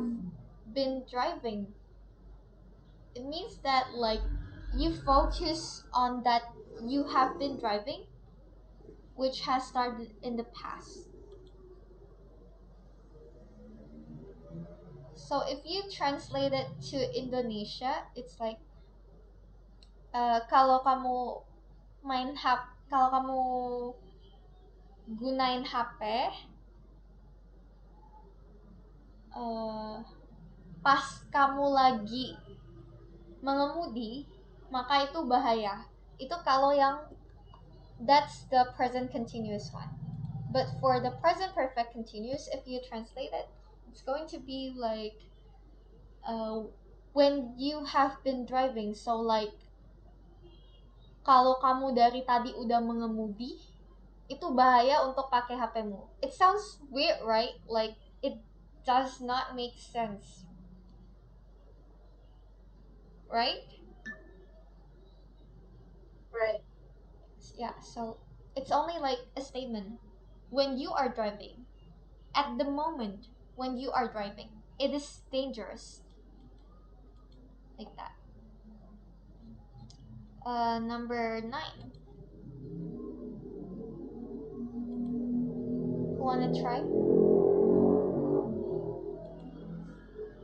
been driving. It means that like you focus on that you have been driving, which has started in the past. So if you translate it to Indonesia, it's like kalau kamu kalau kamu gunain HP eh, pas kamu lagi mengemudi, maka itu bahaya. Itu kalau yang that's the present continuous one. But for the present perfect continuous, if you translate it, it's going to be like uh, when you have been driving. So like kalau kamu dari tadi udah mengemudi, itu bahaya untuk pakai HP-mu. It sounds weird, right? Like it does not make sense, right? Right. Yeah, so it's only like a statement. When you are driving, at the moment when you are driving, it is dangerous. Like that. Number 9. Who wanna try?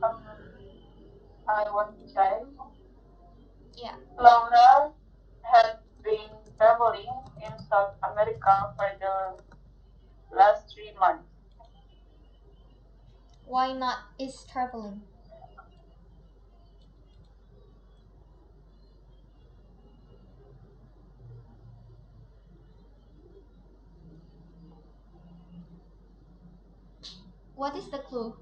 Um, I want to try. Yeah. Laura had been traveling in South America for the last 3 months. Why not is traveling? What is the clue?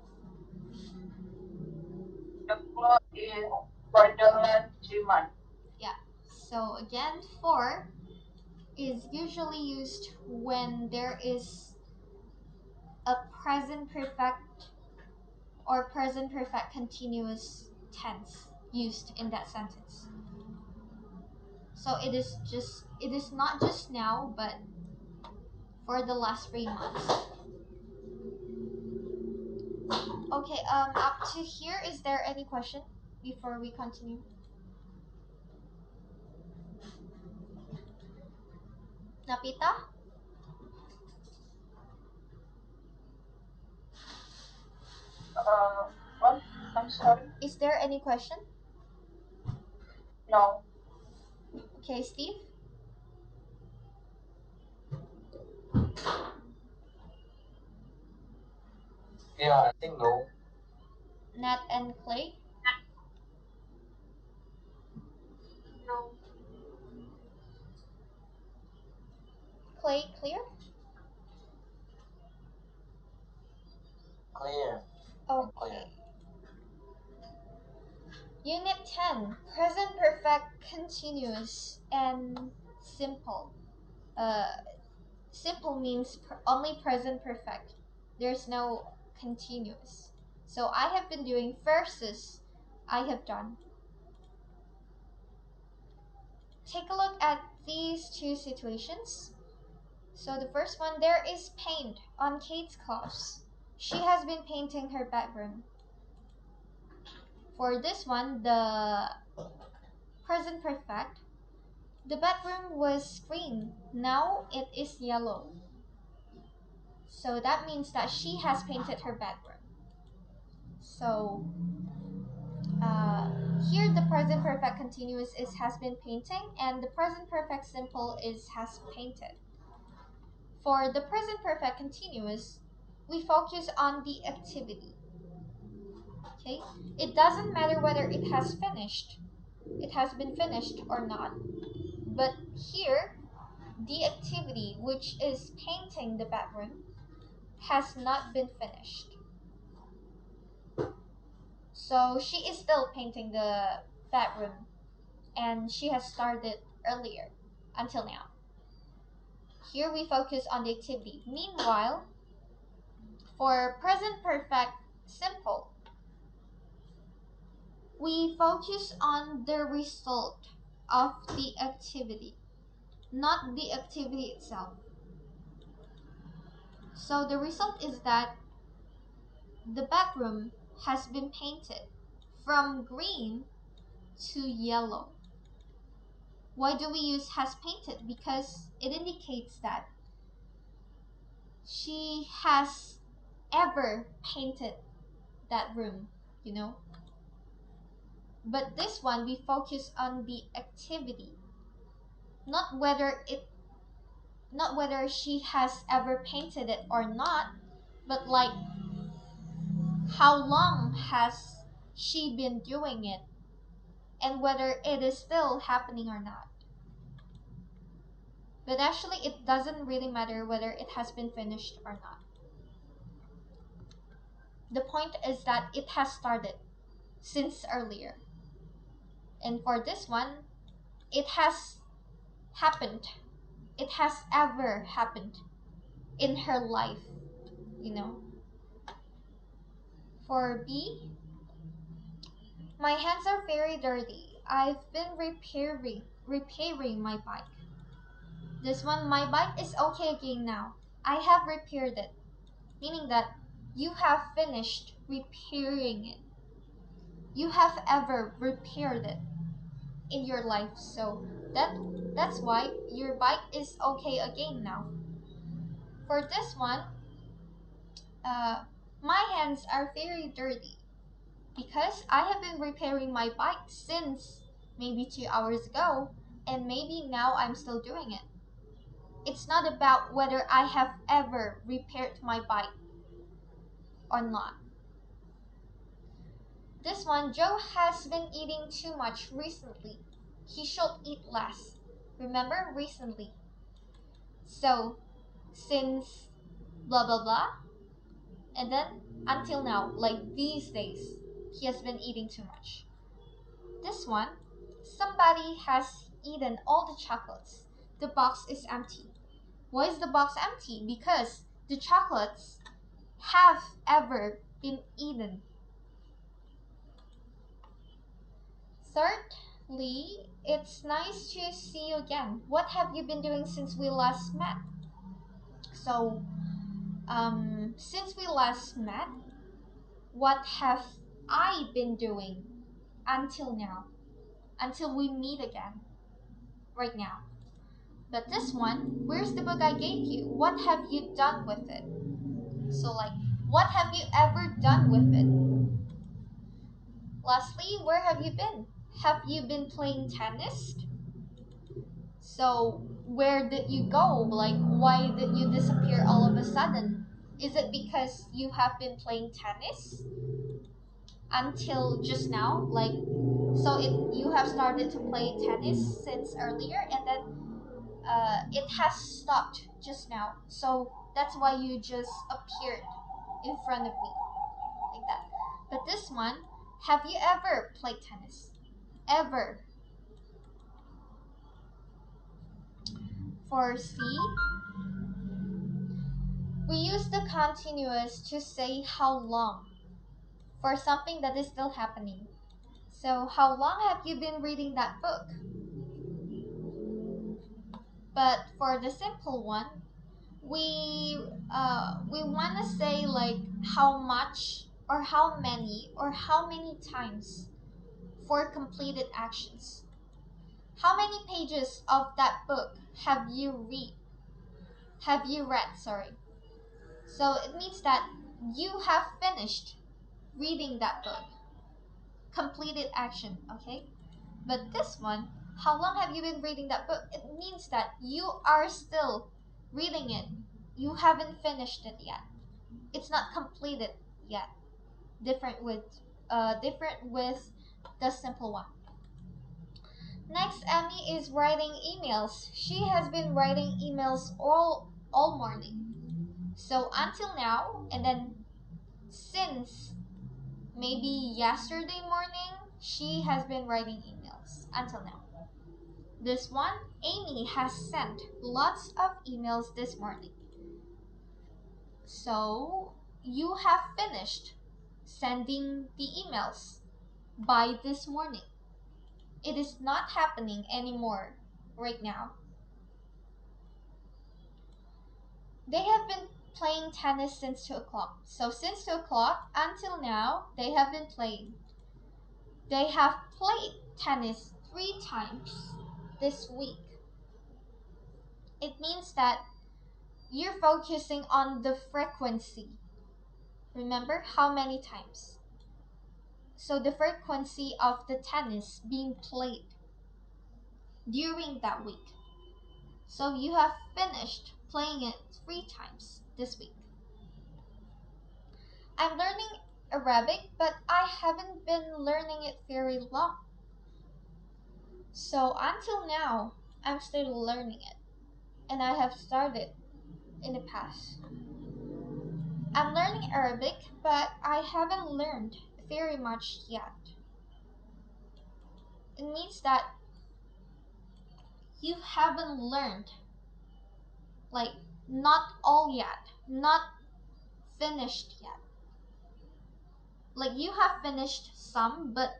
The clue is for the last 3 months. Yeah. So again, for is usually used when there is a present perfect or present perfect continuous tense used in that sentence. So it is not just now, but for the last 3 months. Okay, up to here, is there any question before we continue? Napita? What? I'm sorry. Is there any question? No. Okay, Steve? Yeah, I think no. Nat and Clay? No. Clay, clear? Clear. I'm clear. Okay. Unit 10, present perfect continuous and simple. Uh, simple means only present perfect. There's no continuous. So I have been doing versus I have done. Take a look at these two situations. So the first one, there is paint on Kate's clothes. She has been painting her bedroom. For this one, the present perfect, the bedroom was green. Now it is yellow. So that means that she has painted her bedroom. So uh, here the present perfect continuous is has been painting, and the present perfect simple is has painted. For the present perfect continuous, we focus on the activity. Okay? It doesn't matter whether it has finished. It has been finished or not. But here, the activity, which is painting the bedroom, has not been finished. So she is still painting the bedroom, and she has started earlier until now. Here we focus on the activity. Meanwhile, For present perfect simple, we focus on the result of the activity, not the activity itself. So the result is that the bathroom has been painted from green to yellow. Why do we use has painted? Because it indicates that she has ever painted that room, you know? But this one, we focus on the activity, not whether it not whether she has ever painted it or not, but like how long has she been doing it and whether it is still happening or not. But actually, it doesn't really matter whether it has been finished or not. The point is that it has started since earlier. And for this one, it has happened. It has ever happened in her life, you know. For B, my hands are very dirty. I've been repairing my bike. This one, my bike is okay again now. I have repaired it, meaning that you have finished repairing it. You have ever repaired it in your life, so that's why your bike is okay again now. For this one, uh, my hands are very dirty because I have been repairing my bike since maybe 2 hours ago, and maybe now I'm still doing it. It's not about whether I have ever repaired my bike or not. This one, Joe has been eating too much recently. He should eat less. Remember, recently. So, since blah blah blah, and then until now, like these days, he has been eating too much. This one, somebody has eaten all the chocolates. The box is empty. Why is the box empty? Because the chocolates have ever been eaten. Thirdly, it's nice to see you again. What have you been doing since we last met? So, since we last met, what have I been doing until now? Until we meet again, right now. But this one, where's the book I gave you? What have you done with it? So, like, what have you ever done with it? Lastly, where have you been? Have you been playing tennis? So, where did you go? Like, why did you disappear all of a sudden? Is it because you have been playing tennis until just now? Like, so you have started to play tennis since earlier, and then it has stopped just now. So that's why you just appeared in front of me like that. But this one, have you ever played tennis? Ever? For C, we use the continuous to say how long for something that is still happening. So, how long have you been reading that book? But for the simple one, we want to say like how much or how many times for completed actions. How many pages of that book have you read? Have you read, sorry. So it means that you have finished reading that book. Completed action, okay? But this one, how long have you been reading that book? It means that you are still reading it. You haven't finished it yet. It's not completed yet. Different with the simple one. Next, Emmy is writing emails. She has been writing emails all morning. So until now, and then since maybe yesterday morning, she has been writing emails until now. This one, Amy has sent lots of emails this morning. So you have finished sending the emails by this morning. It is not happening anymore right now. They have been playing tennis since 2 o'clock. So, since 2 o'clock until now, they have been playing. They have played tennis 3 times this week. It means that you're focusing on the frequency. Remember how many times? So, the frequency of the tennis being played during that week. So, you have finished playing it 3 times this week. I'm learning Arabic, but I haven't been learning it very long. So until now, I'm still learning it, and I have started in the past. I'm learning Arabic, but I haven't learned very much yet. It means that you haven't learned, like, not all yet, not finished yet. Like, you have finished some, but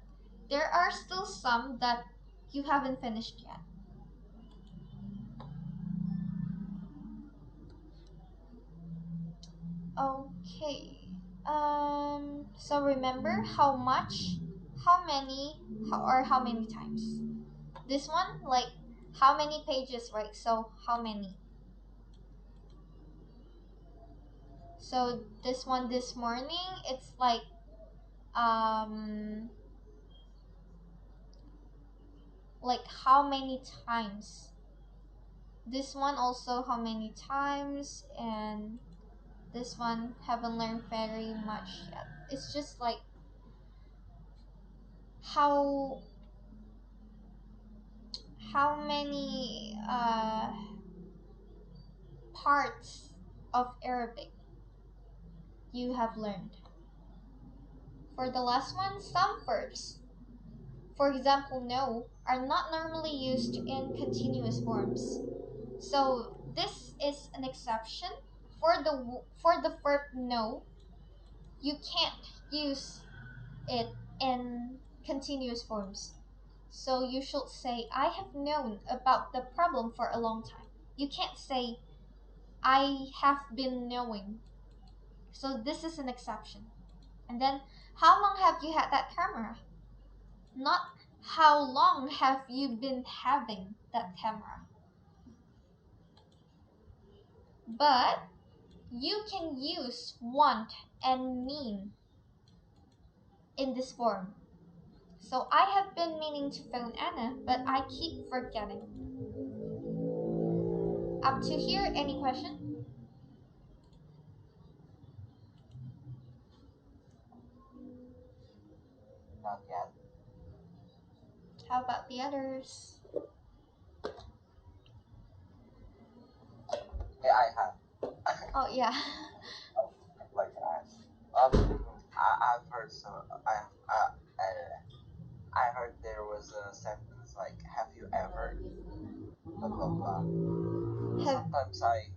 there are still some that you haven't finished yet. Okay. So remember how much, how many, or how many times. This one, like, how many pages, right? So how many? So this one this morning, it's um like how many times. This one also how many times, and this one haven't learned very much yet. It's just like how many parts of Arabic you have learned. For the last one, some verbs, for example, no, are not normally used in continuous forms. So this is an exception. For the verb no, you can't use it in continuous forms. So you should say, I have known about the problem for a long time. You can't say, I have been knowing. So this is an exception. And then, how long have you had that camera? Not how long have you been having that camera. But you can use want and mean in this form. So I have been meaning to phone Anna, but I keep forgetting. Up to here, any question? Not yet. How about the others? Yeah, I have. Oh yeah. I'd like to ask. I've heard some. I heard there was a sentence like, "Have you ever?" Blah blah blah. Have Sometimes I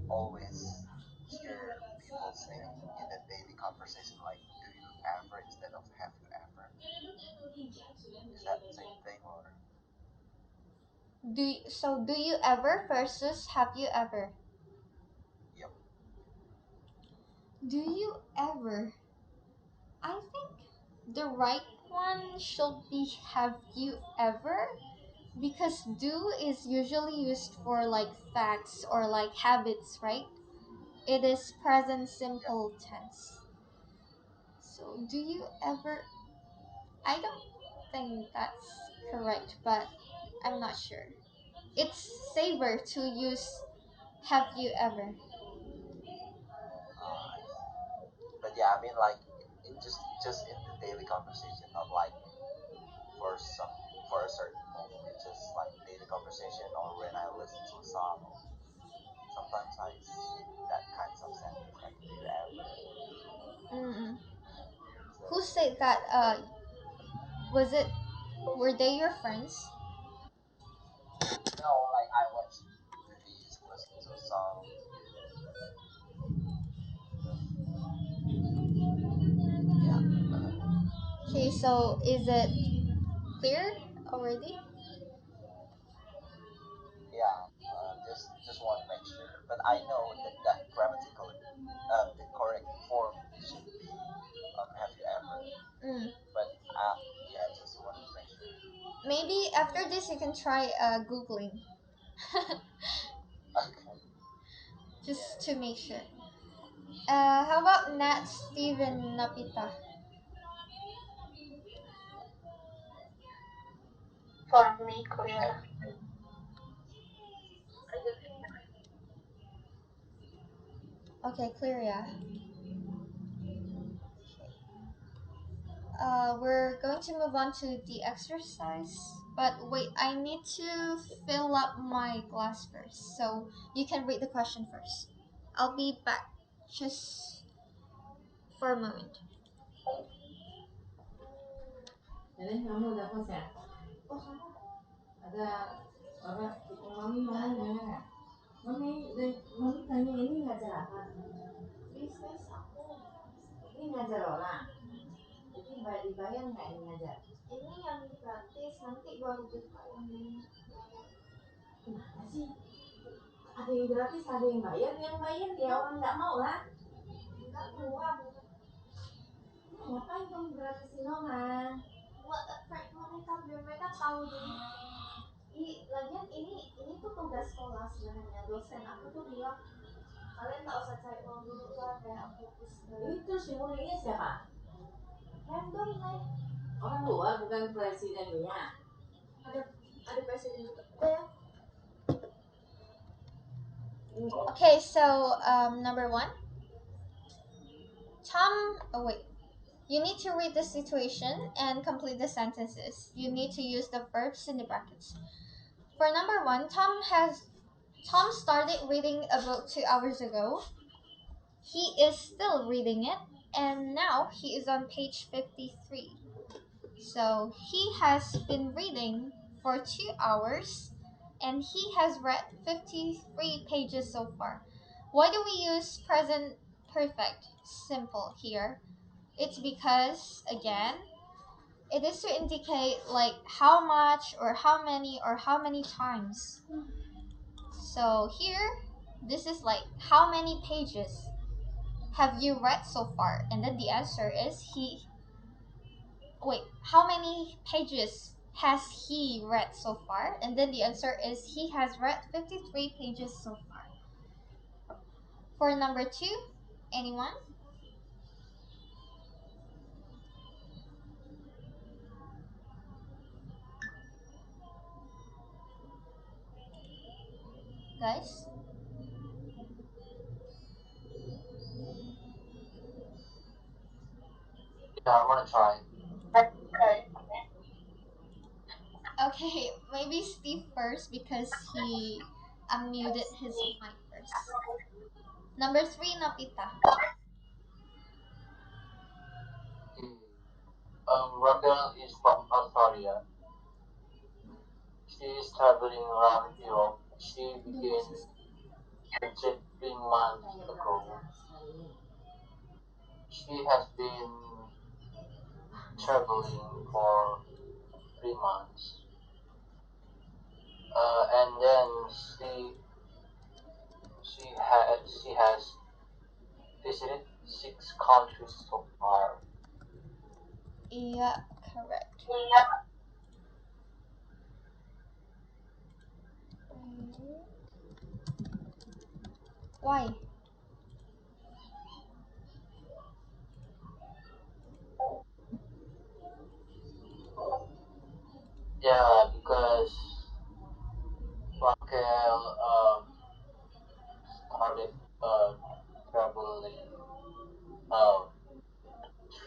always hear people saying in a daily conversation like, "Do you ever?" instead of "Have you ever?" Is that the same thing or? do you ever versus have you ever? Yep. Do you ever? I think the right one should be have you ever, because do is usually used for like facts or like habits, right? It is present simple tense. So do you ever? I don't think that's correct, but I'm not sure. It's safer to use have you ever. Uh, but yeah, I mean like in just in the daily conversation, not like for some for a certain moment. It's just like daily conversation or when I listen to a song. Sometimes I see that kinds of sentence like, "Do you ever?" Mm-mm. So Who said that? Was it? Were they your friends? no, like I watch movies, listen to a song. so is it clear already? Yeah, just want to make sure. But I know that grammatically, the correct form should be have you ever. Mm. But yeah, just want to make sure. Maybe after this you can try googling Okay. just to make sure. How about Nat Steven Napita? For me, clear. Okay, clear, yeah. We're going to move on to the exercise. But wait, I need to fill up my glass first. So you can read the question first. I'll be back just for a moment. Jadi kamu udah pos ya? Ada apa? Mami mau gimana nggak? Mami tanya ini ngajar apa? Bisnis aku. Ini ngajar orang. Jadi dibayar nggak ini ngajar? Ini yang gratis, nanti baru buka yang bayar. Gimana sih? Ada yang gratis, ada yang bayar. Yang bayar ya orang nggak mau lah. Nggak keluar. Ngapain kamu gratisin orang? Buat mereka biar mereka tahu dulu. Lagian ini tuh tugas sekolah sebenarnya. Dosen aku tuh bilang kalian nggak usah cari uang dulu lah, kayak aku fokus ke. Ini terus yang mulainya siapa? Random lah. Orang luar bukan presidennya. Ada presiden juga. Ya. Okay, so number one. Tom, oh wait. You need to read the situation and complete the sentences. You need to use the verbs in the brackets. For number one, Tom started reading a book 2 hours ago. He is still reading it, and now he is on page 53. So he has been reading for 2 hours, and he has read 53 pages so far. Why do we use present perfect simple here? It's because, again, it is to indicate like how much or how many times. So here, this is like how many pages have you read so far? And then the answer is how many pages has he read so far? And then the answer is he has read 53 pages so far. For number two, anyone? Guys? Yeah, I want to try. Okay. Okay, maybe Steve first because he unmuted his mic first. Number three, Napita. Raquel is from Australia. She is traveling around Europe. She began her trip 3 months ago. She has been traveling for 3 months, and then she has visited 6 countries so far. Yeah, correct. Why? Yeah, because Raquel started uh, traveling uh,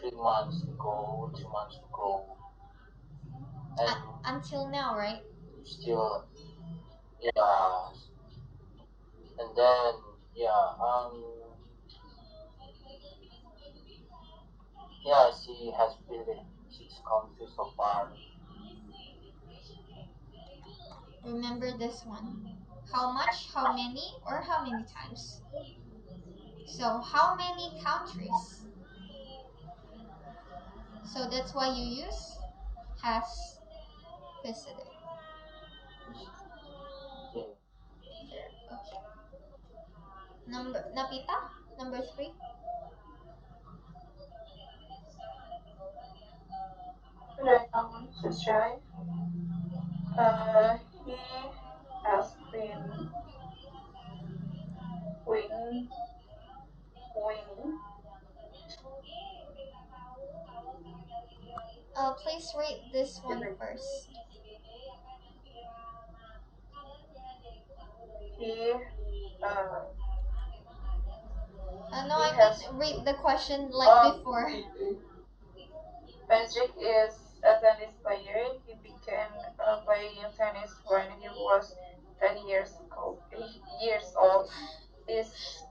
3 months ago, 2 months ago, and Until now, right? still, yeah, and then yeah, yeah, she has visited 6 countries so far. Remember this one. How much, how many, or how many times? So, how many countries? So that's why you use has visited. Okay. Okay. Number Napita, number 3. Right, I want to try. He has been winning, winning. Please rate this one first. He, uh, No, he I has. mean read the question like Oh, before. Patrick is a tennis player. He began playing tennis when he was 10 years old. This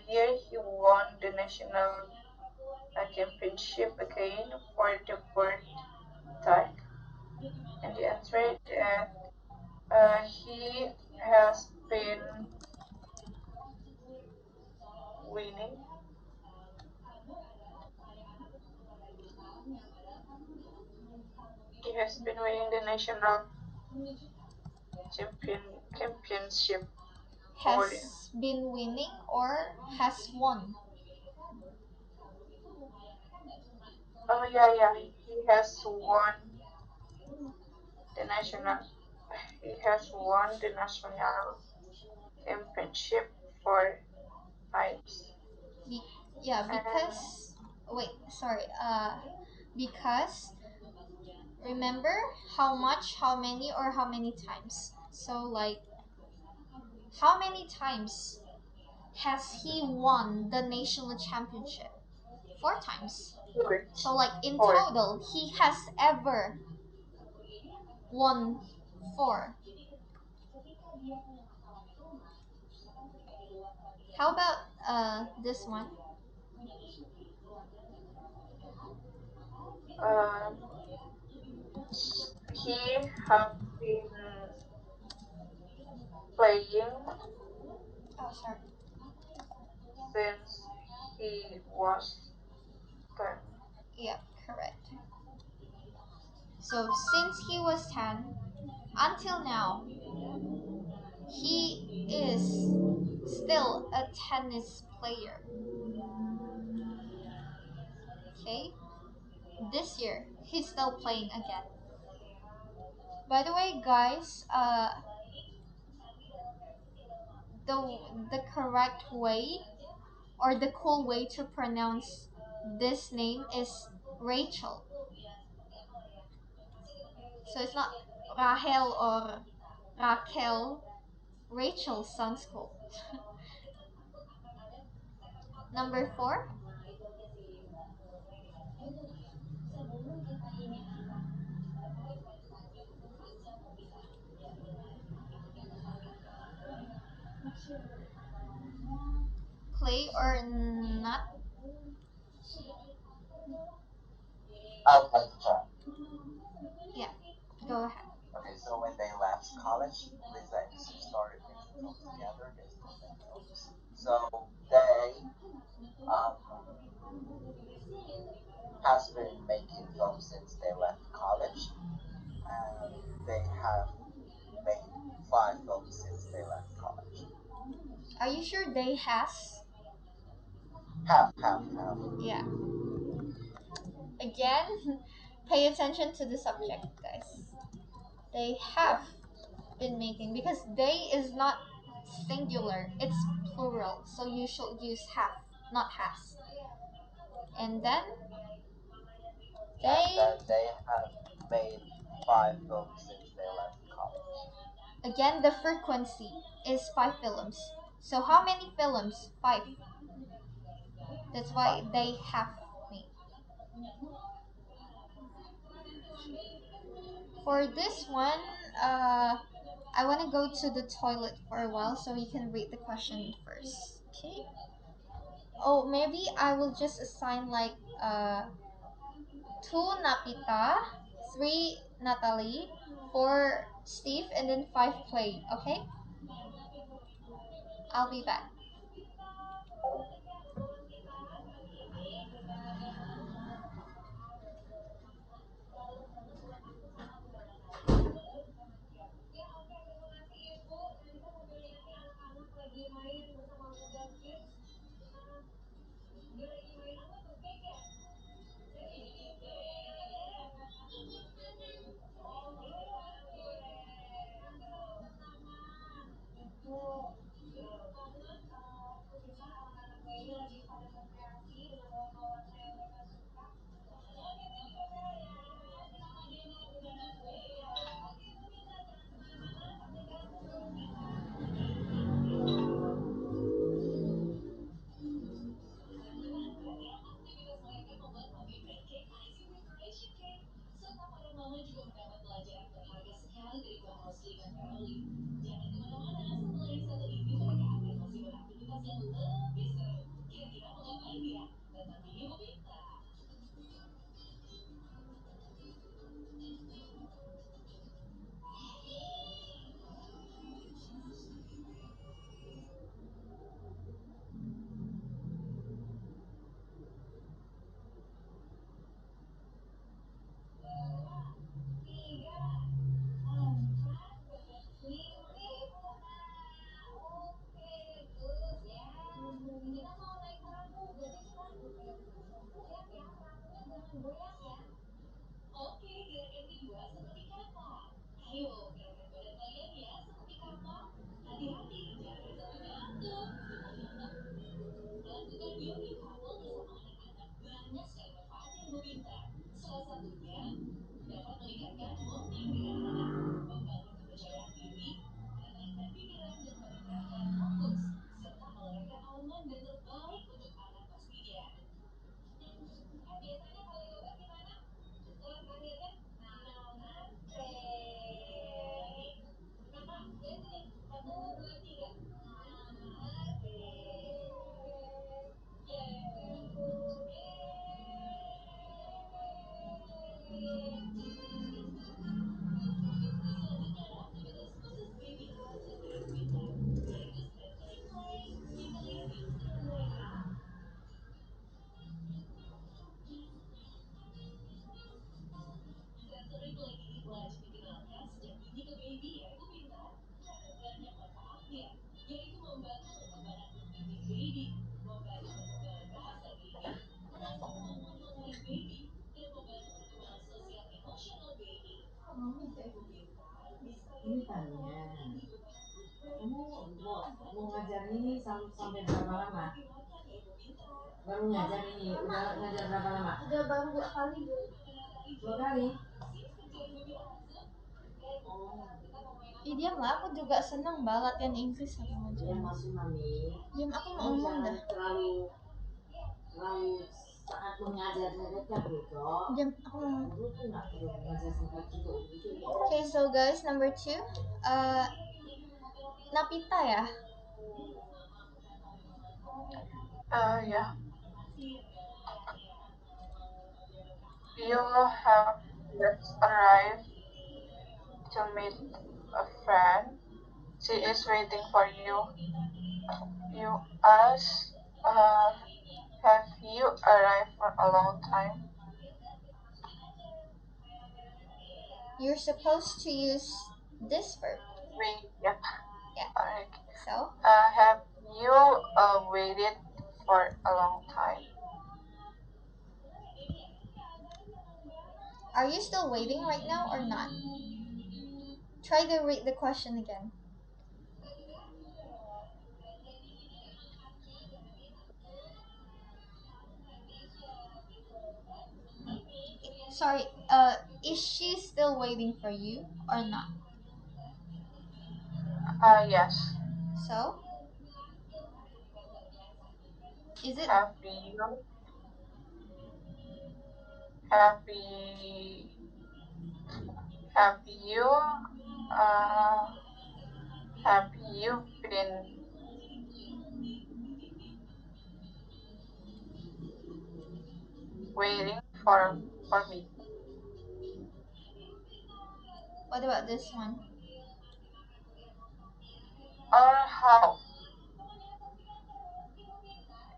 year he won the national championship again for the fourth time. And the answer that he has been winning. He has been winning the national championship for. Has been winning or has won? Oh yeah, he has won the national. He has won the national championship four times. Be- yeah, And because wait, sorry. Because remember how much, how many, or how many times? So like, how many times has he won the national championship? 4 times. four, So like in four. total, he has ever won 4. How about this one? Um, he have been playing Oh, sorry. since he was 10. Yeah, correct. So since he was 10 until now, he is still a tennis player. Okay? This year, he's still playing again. By the way, guys, the the correct way or the cool way to pronounce this name is Rachel. So it's not Rahel or Raquel. Rachel sounds cool. Number 4, play or not? I would like to try. Yeah, go ahead. Okay, so when they left college, Lisa and Sue started making films together. They still make films. So they um, has been making films since they left college, and they have made 5 films since they left college. Are you sure they has? Have. Yeah. Again, pay attention to the subject, guys. They have been making because they is not singular, it's plural. So you should use have, not has. And then And they then they have made 5 films since they left college. again the frequency is 5 films. So how many films? 5. That's why 5. they have made. For this one, I want to go to the toilet for a while so you can read the question first. Okay. Oh, maybe I will just assign like 2 Napita, 3 Natalie, 4 Steve, and then 5 Clay. Okay. I'll be back. Ini tanya, kamu mau ngajar ini sampai berapa lama? Baru ngajar ini, udah ngajar berapa lama? Udah baru 2 kali, Bu. 2 kali? Diam lah, aku juga seneng banget latihan Inggris sama ngajar. Dia masuk mami. Diam, aku mau Kamu ngomong jangan dah. terlalu saat mengajar mereka gitu. Diam, aku mau ngomong. Guru tuh nggak perlu mengajar sampai gitu ya. Okay, so guys, number 2, Napita ya. Yeah. You have just arrived to meet a friend. She is waiting for you. You ask, have you arrived for a long time? You're supposed to use this verb. Yeah. Yeah. Alright. So, Have you waited for a long time? are you still waiting right now or not? Try to read the question again. Sorry, is she still waiting for you or not? Yes. So, is it Have you have you have you uh, have you been waiting for me? what about this one? Or how?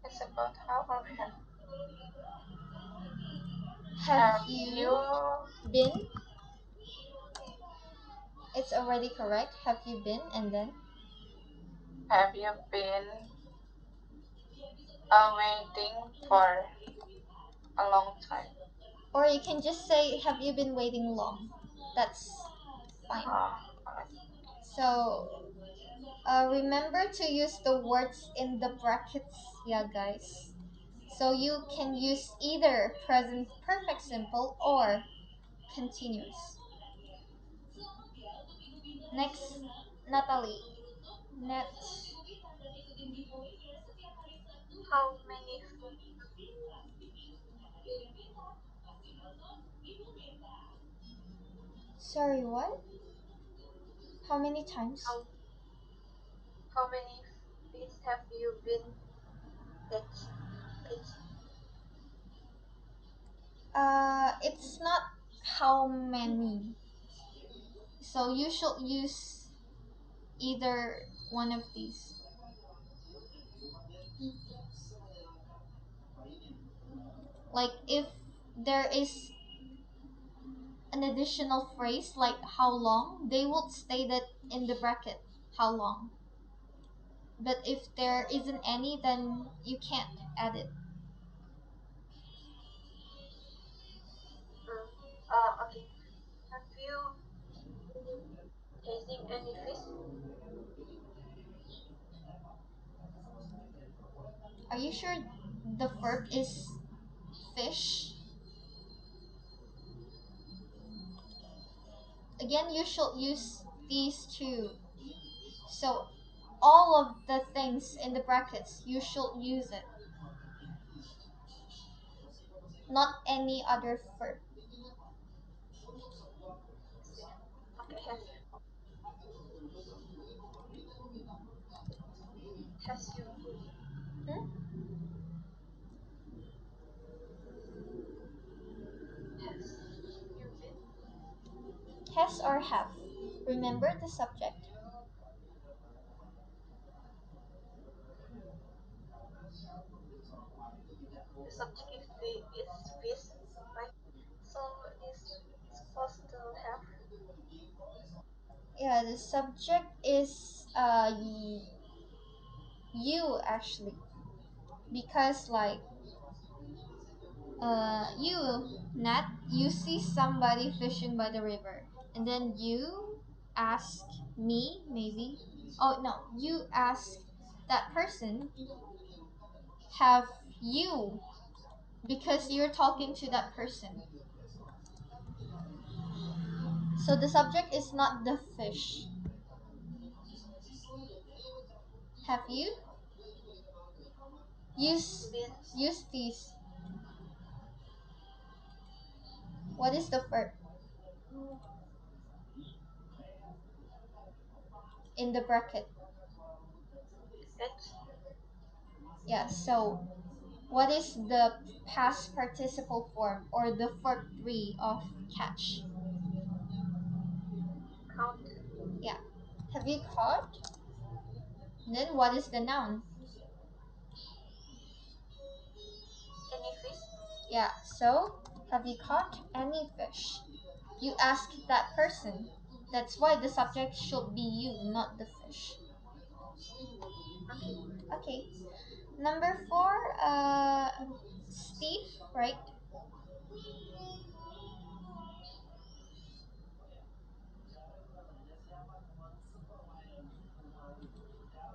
It's about how or have. Have you been? It's already correct. Have you been and then? Have you been waiting for a long time? Or you can just say, have you been waiting long? That's fine. So, remember to use the words in the brackets, yeah, guys. So you can use either present perfect simple or continuous. Next, Natalie. How many Sorry, what? How many times? How many fish have you been catch? It's not how many. So you should use either one of these. Like if there is an additional phrase like how long, they would state it in the bracket how long. But if there isn't any, then you can't add it. Okay. Have you tasting any fish? Are you sure the verb is fish? Again, you should use these two. So all of the things in the brackets, you should use it. Not any other verb. Okay. Has you Hmm? has you been? Has or have. Remember the subject. The subject is fish, right? So this is supposed to have Yeah, the subject is you actually, because like you, Nat, you see somebody fishing by the river, and then you ask me, maybe. Oh no, you ask that person, have you, because you're talking to that person. So the subject is not the fish. Have you? Use been. use these. What is the verb in the bracket? Catch. Yeah, so what is the past participle form or the verb 3 of catch? Count. Yeah. Have you caught? Then what is the noun? Any fish? Yeah, so have you caught any fish? You ask that person. That's why the subject should be you, not the fish. Okay. Okay. Number 4, Steve, right?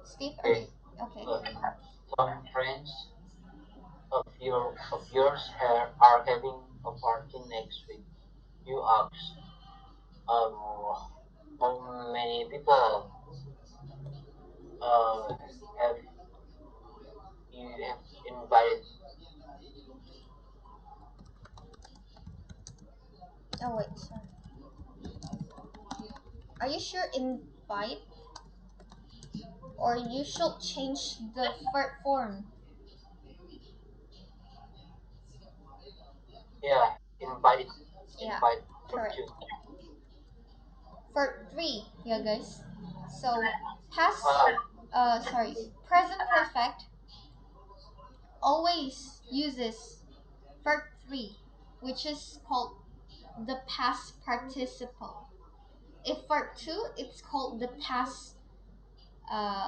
Steve, are you Okay. okay? Some friends of yours are having a party next week. You ask, um, how many people have you have invited? Oh wait, sorry. Are you sure invite, or you should change the verb form? Yeah, invite, Yeah, invite for correct. two. Verb 3, yeah guys. So past, Uh, sorry, present perfect always uses verb 3, which is called the past participle. If verb 2, it's called the past,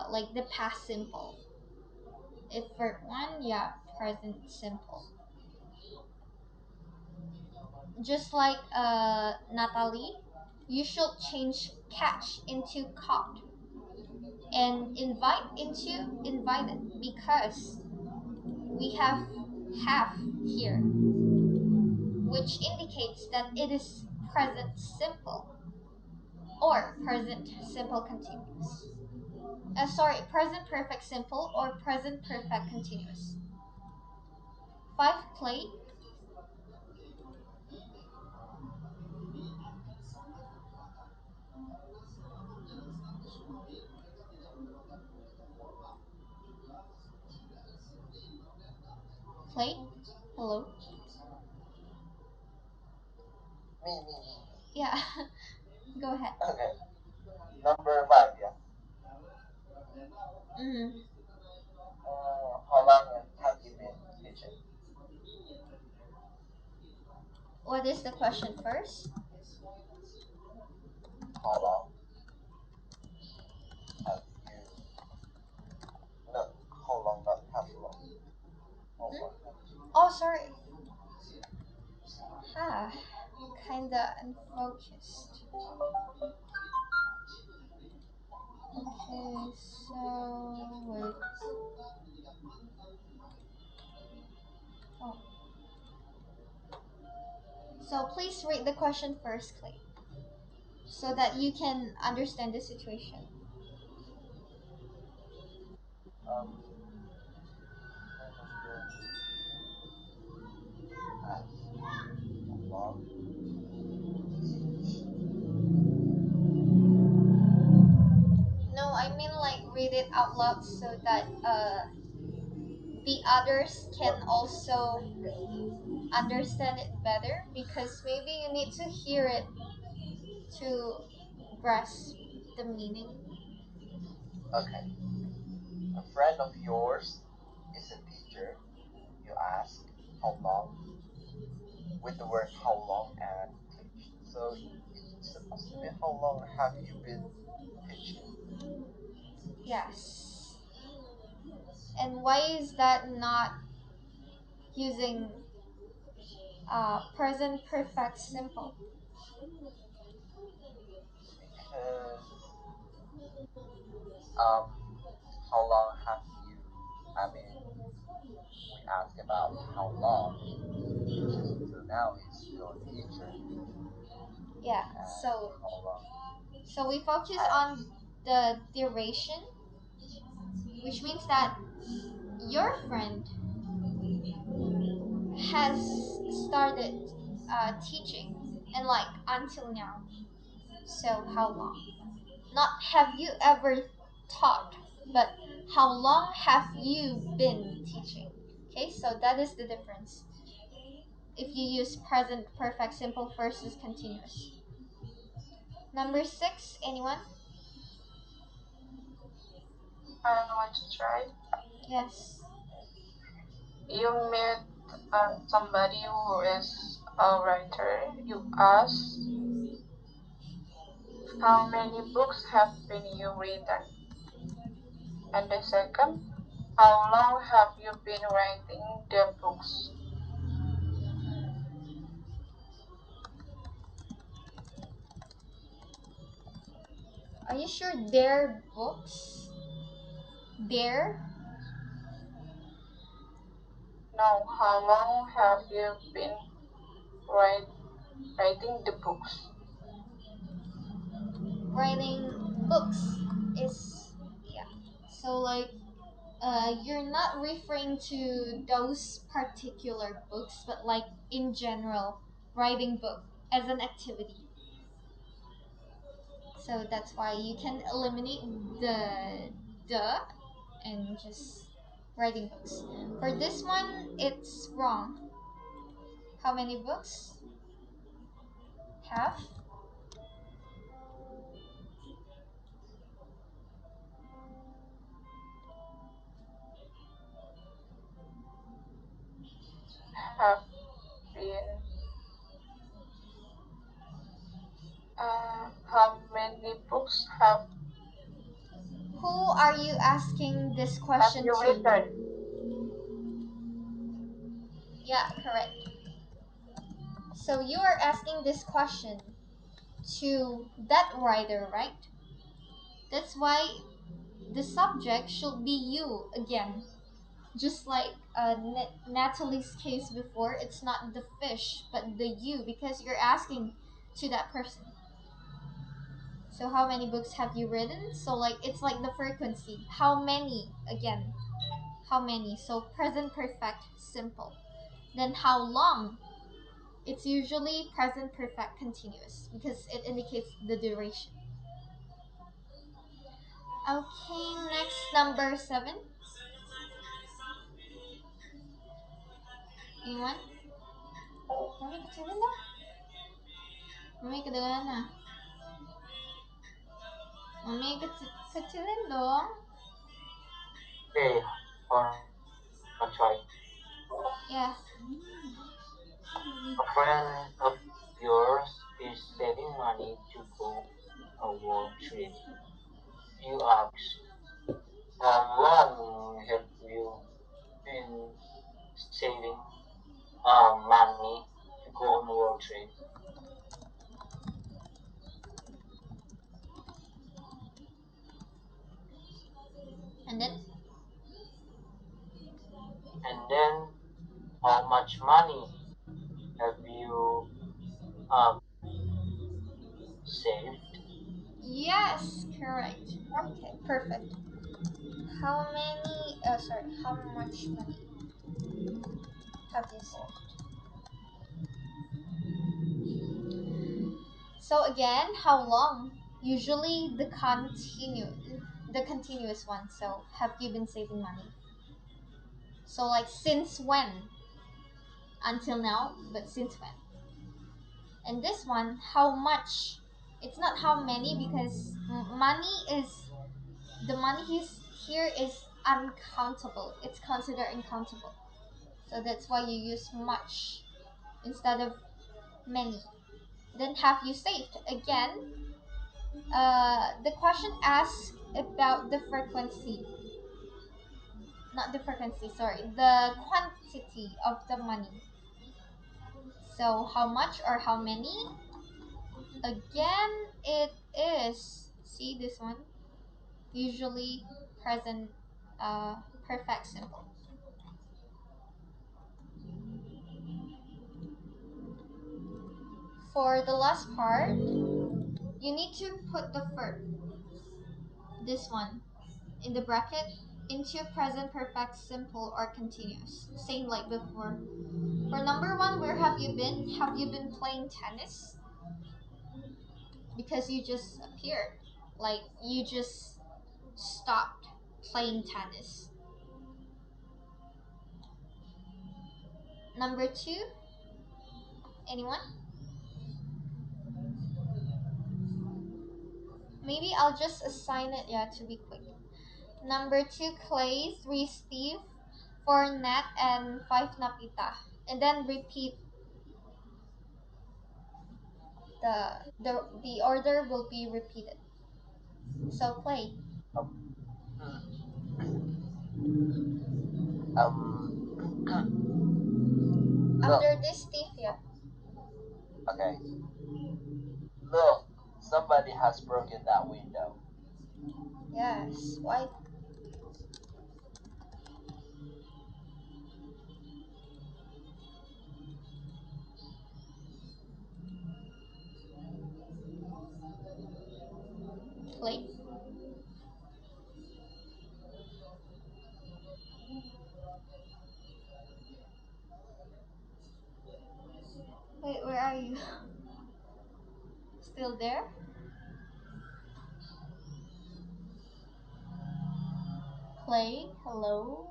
like the past simple. If verb 1, yeah, present simple. Just like Natalie, you should change catch into caught and invite into invited, because we have here, which indicates that it is present simple or present simple continuous. Sorry, present perfect simple or present perfect continuous. 5 Play. Play. Hello. Me. Yeah. Go ahead. Okay. Number 5, yeah. Mm. How long have you been teaching? What is the question first? How long have you? No, how long? Not have long. How long have you? Oh, sorry. Ah, kinda unfocused. Okay, so wait. Oh. So please read the question first, Clay, so that you can understand the situation. Um, I have been asked how long teach. No, I mean like read it out loud so that the others can What? also understand it better, because maybe you need to hear it to grasp the meaning. Okay. A friend of yours is a teacher. You ask how long with the word how long and teach. So it's supposed to be how long have you been teaching? Yes. And why is that not using present perfect simple? Because um, how long have you? I mean, we ask about how long because until now he's still a teacher. Yeah. And So how long we focus has on the duration, which means that your friend has started teaching and like until now. So how long? Not have you ever taught, but how long have you been teaching? Okay, so that is the difference if you use present perfect simple versus continuous. Number 6, anyone? I want to try. Yes. You meet somebody who is a writer. You ask, how many books have been you written? And the second, how long have you been writing the books? Are you sure they're books? There? No, how long have you been writing the books? Writing books is, yeah. So like you're not referring to those particular books, but like in general, writing book as an activity. So that's why you can eliminate the and just writing books. For this one, it's wrong. How many books? Have? Have been how many books Who are you asking this have question you to? written? Yeah, correct. So you are asking this question to that writer, right? That's why the subject should be you again. Just like Natalie's case before, it's not the fish, but the you, because you're asking to that person. So how many books have you written? So like it's like the frequency. How many again? How many? So present perfect simple. Then how long? It's usually present perfect continuous because it indicates the duration. Okay, next number 7. Anyone? Mami kecilin dong. Mami kedengeran nah. Mami kecilin dong. Okay, or I'll try. Yeah. A friend of yours is saving money to go a world trip. You ask, how long have you been saving money to go on a world trip? And then And then, how much money have you um, saved? yes, correct. Okay, perfect. How many? Sorry. How much money have you saved? So again, how long? Usually the continuous one. So have you been saving money? So like since when? Until now, but since when? And this one, how much? It's not how many because money is the money here is uncountable. It's considered uncountable. So that's why you use much instead of many. Then have you saved? Again, the question asks about the frequency, not the frequency, sorry, the quantity of the money. So how much or how many? Again, it is, see this one, usually present perfect simple. For the last part, you need to put the verb, this one, in the bracket into present perfect simple or continuous. Same like before. For number 1, where have you been? Have you been playing tennis? Because you just appeared. Like you just stopped playing tennis. Number 2, anyone? Maybe I'll just assign it, yeah, to be quick. Number 2, Clay. 3, Steve. 4, Nat. And 5, Napita. And then repeat the order will be repeated. So Clay. Um, um, look, After this, Steve, yeah. okay. Look, somebody has broken that window. Yes. Why? Clay. Wait, where are you? Still there? Clay, hello?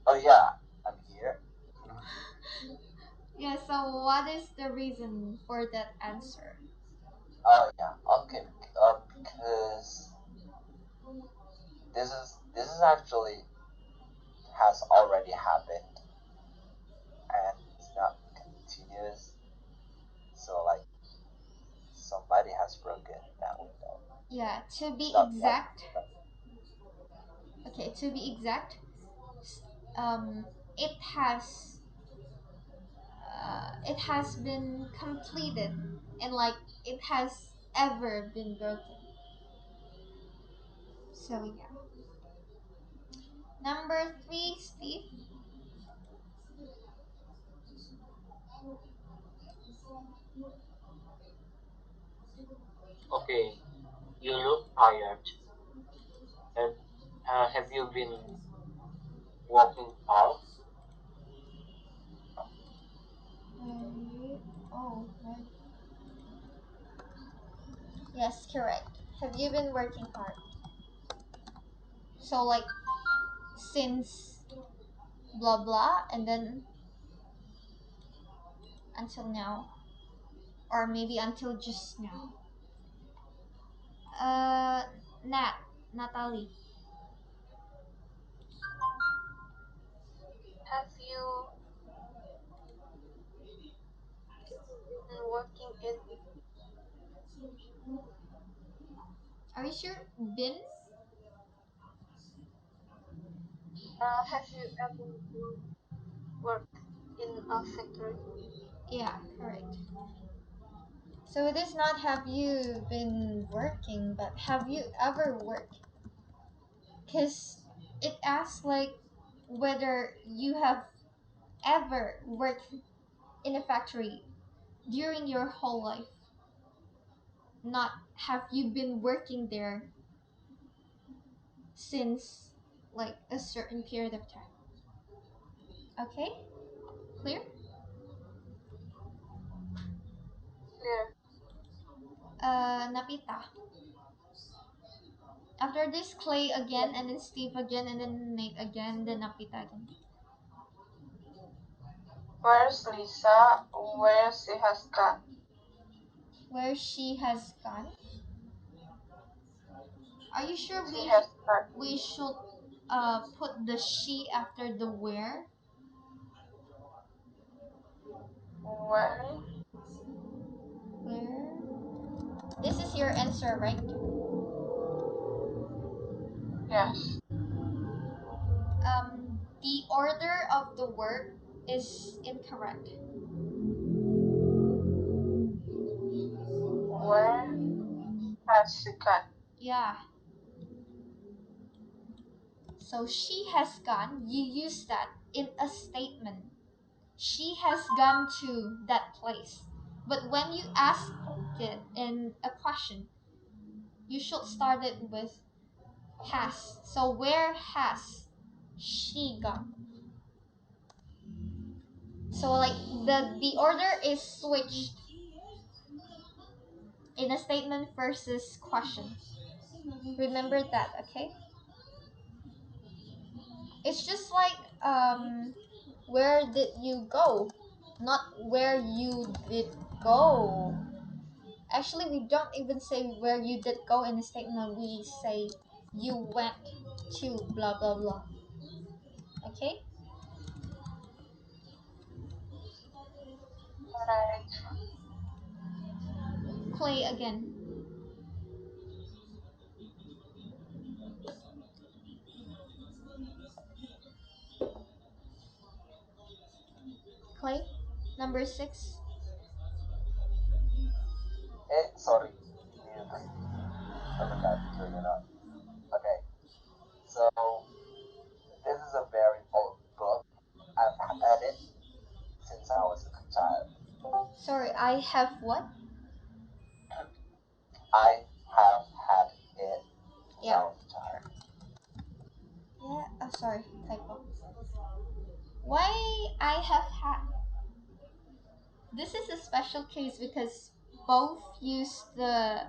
Oh yeah, I'm here. Yeah, so what is the reason for that answer? Oh yeah, okay. Because this is actually has already happened and it's not continuous. So like somebody has broken that window. Yeah, to It's be not like exact, okay, to be exact, it has been completed and like it has ever been broken. So yeah. Number 3, Steve. okay. You look tired. Have, have you been working out. Right. Oh, right. Yes, correct. Have you been working hard? So like since blah blah and then until now, or maybe until just now. Uh, Nat, Natalie. Have you been working in? Are you sure? Been? Have you ever worked in a factory? Yeah, correct. So it is not have you been working, but have you ever worked? Because it asks like whether you have ever worked in a factory during your whole life, not have you been working there since like a certain period of time. Okay, clear? Clear. Napita. After this, Clay again, and then Steve again, and then Nate again, then Napita again. Where's Lisa? Where she has gone? Where she has gone. Are you sure She has gone. we should put the she after the where? Where? Where? This is your answer, right? Yes. The order of the word is incorrect. Where has she gone? Yeah. So she has gone. You use that in a statement. She has gone to that place. But when you ask it in a question, you should start it with has. So where has she gone? So like the order is switched in a statement versus question. Remember that, okay? It's just like where did you go? Not where you did go. Actually, we don't even say where you did go in a statement. We say you went to blah blah blah. Okay? Right. Clay again. Clay, number 6. Sorry, you I forgot to turn it on. Okay, so this is a very old book. I've had it since I was a child. Sorry, I have what? I have had it since I Yeah. was a child. Yeah. Sorry, typo. Why I have had? This is a special case because both use the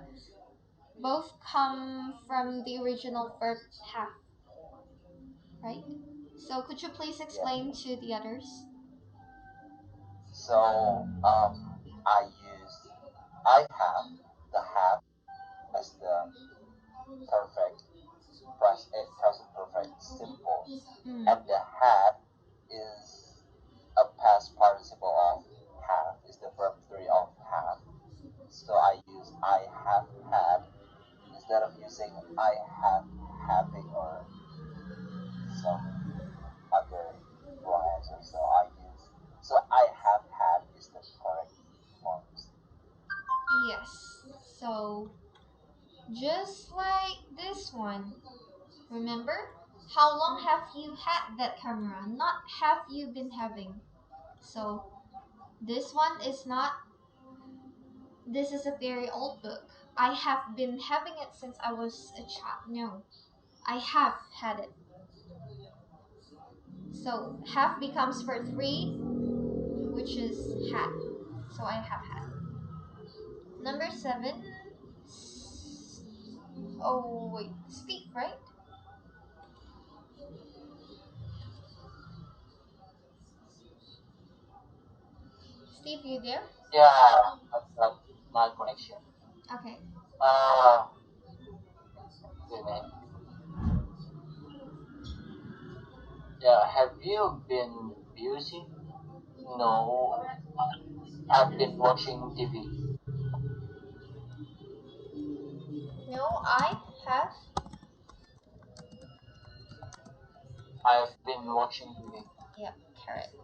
both come from the original verb have, right? So could you please Yeah. explain to the others? So I use I have the have as the perfect present perfect simple, Mm. and the had is a past participle of have is the verb three of have. So I use I have had instead of using I have having or some other wrong answer. So I have had is the correct forms. Yes. So just like this one, remember? How long have you had that camera? Not have you been having. So this one is not. This is a very old book. I have been having it since I was a child. No, I have had it. So have becomes for three, which is had. So I have had. Number 7. Oh wait, speak, right? Steve, you there? Yeah, that's like malconnection. Okay. Uh, Wait a minute. Yeah, have you been busy? No, I've been watching TV. No, I have. I've been watching TV. Yep, correct.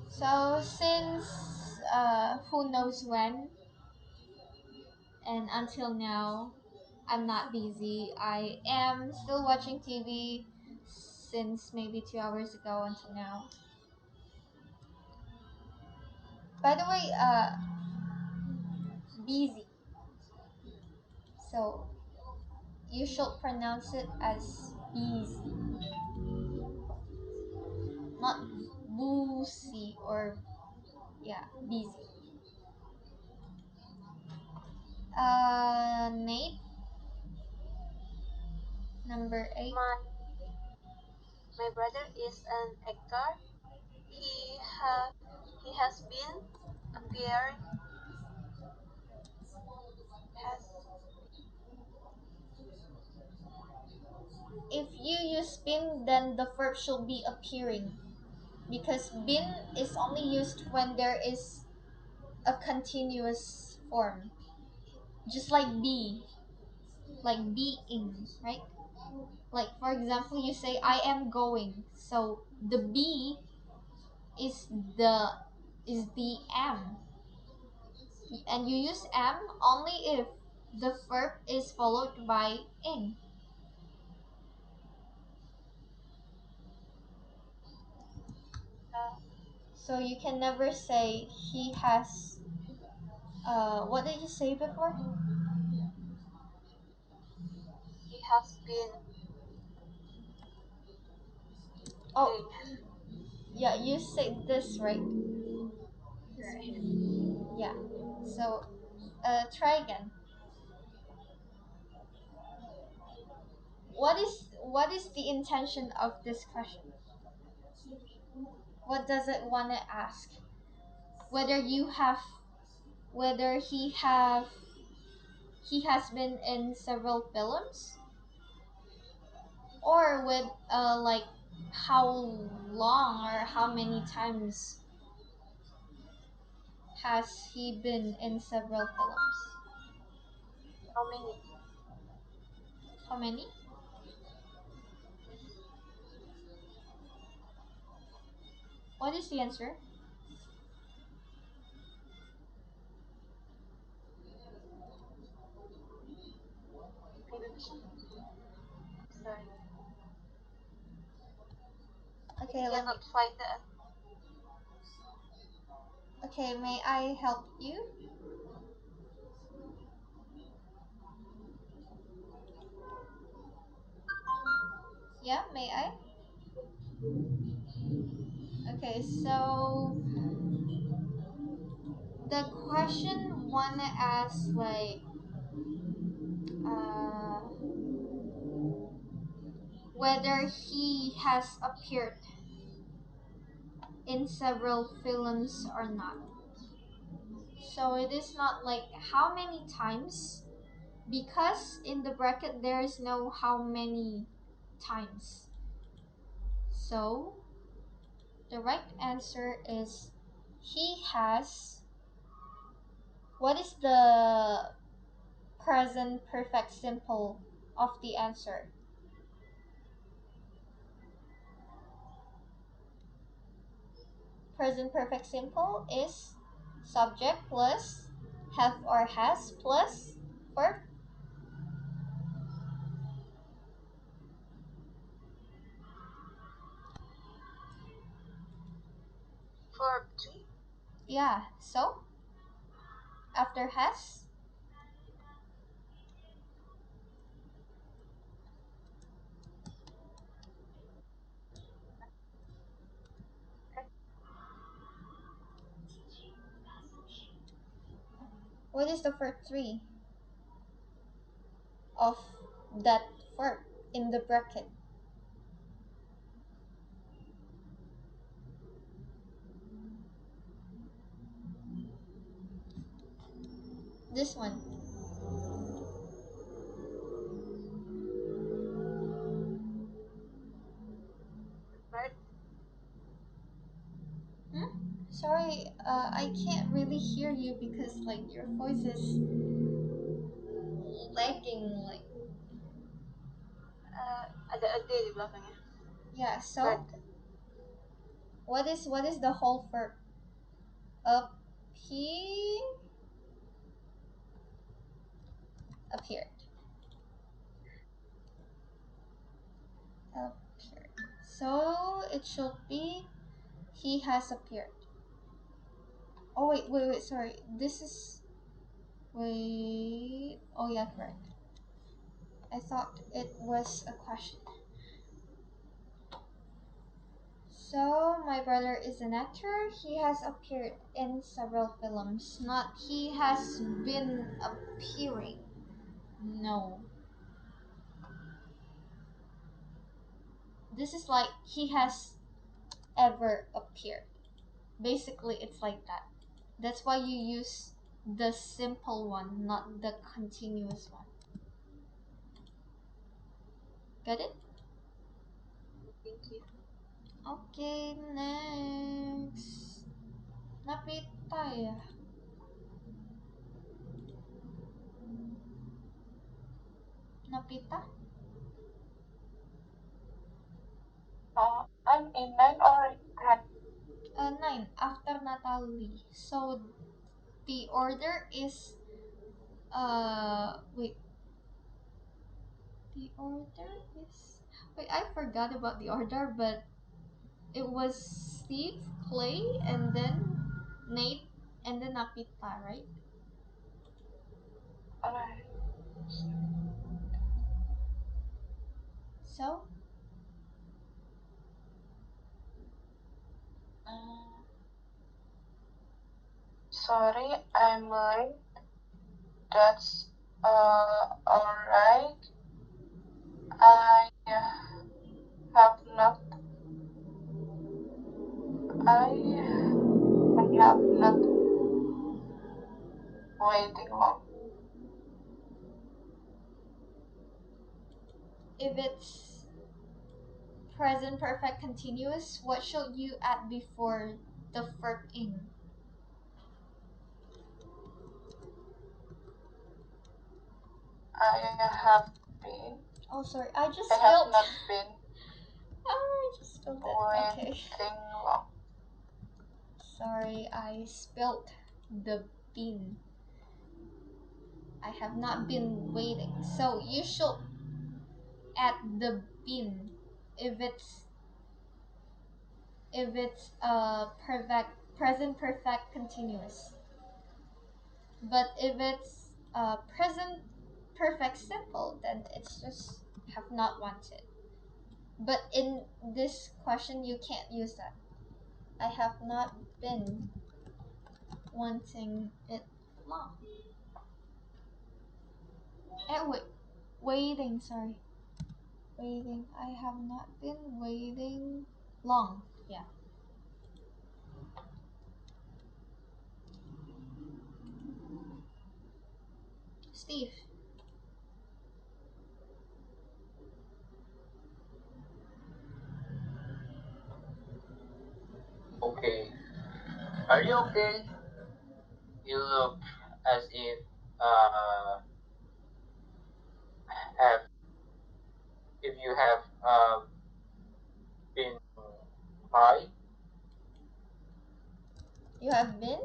So since who knows when and until now, I'm not busy. I am still watching TV since maybe 2 hours ago until now. By the way, busy. So you should pronounce it as busy, not boozy or yeah, busy. Nate, number 8. My brother is an actor. He ha he has been appearing has If you use been, then the verb should be appearing because been is only used when there is a continuous form, just like be, like being, right? Like for example, you say I am going, so the be is the am, and you use am only if the verb is followed by ing. uh, So you can never say he has. What did you say before? he has been Oh, playing. yeah, you said this right. Yeah. So, try again. What is the intention of this question? What does it want to ask? Whether you have, whether he has been in several films, or with like how long or how many times has he been in several films? How many? How many? What is the answer? Sorry, Okay, I let me. cannot find that. Okay, may I help you? Yeah, may I? Okay, so the question wanna ask like uh, whether he has appeared in several films or not. So it is not like how many times, because in the bracket there is no how many times. So the right answer is he has. What is the present perfect simple of the answer? Present perfect simple is subject plus have or has plus verb. Verb 3. Yeah, so after has, What is the verb 3 of that verb in the bracket? This one. Right? Sorry, I can't really hear you because like your voice is lagging. Like Ada a D di belakangnya. yeah. So Bird. what is the whole verb? Appear appeared. Appeared. So it should be he has appeared. Oh wait, sorry. This is wait. Oh yeah, correct. I thought it was a question. So my brother is an actor. He has appeared in several films. Not he has been appearing. No. This is like he has ever appeared. Basically, it's like that. That's why you use the simple one, not the continuous one. Got it? Thank you. Okay, next. Napita ya? Napita? I'm in 9 or 10. 9 after Natalie. So the order is wait. The order is wait. I forgot about the order, but it was Steve, Clay, and then Nate, and then Napita, right? Alright. So Sorry, I'm late. That's alright. I have not. I have not waiting long. if it's present perfect continuous, what should you add before the verb in? I have been. Oh, sorry, I just I have spilled. not been Oh, I just spilled it. Okay. waiting long. Sorry, I spilled the bean. I have not been waiting. So you should add the bean if it's perfect present perfect continuous. But if it's present perfect simple, then it's just have not wanted. But in this question, you can't use that. I have not been wanting it long. Wait, waiting. Sorry, waiting. I have not been waiting long. Yeah. Steve. Okay. Are you okay? You look as if have if you have been crying. You have been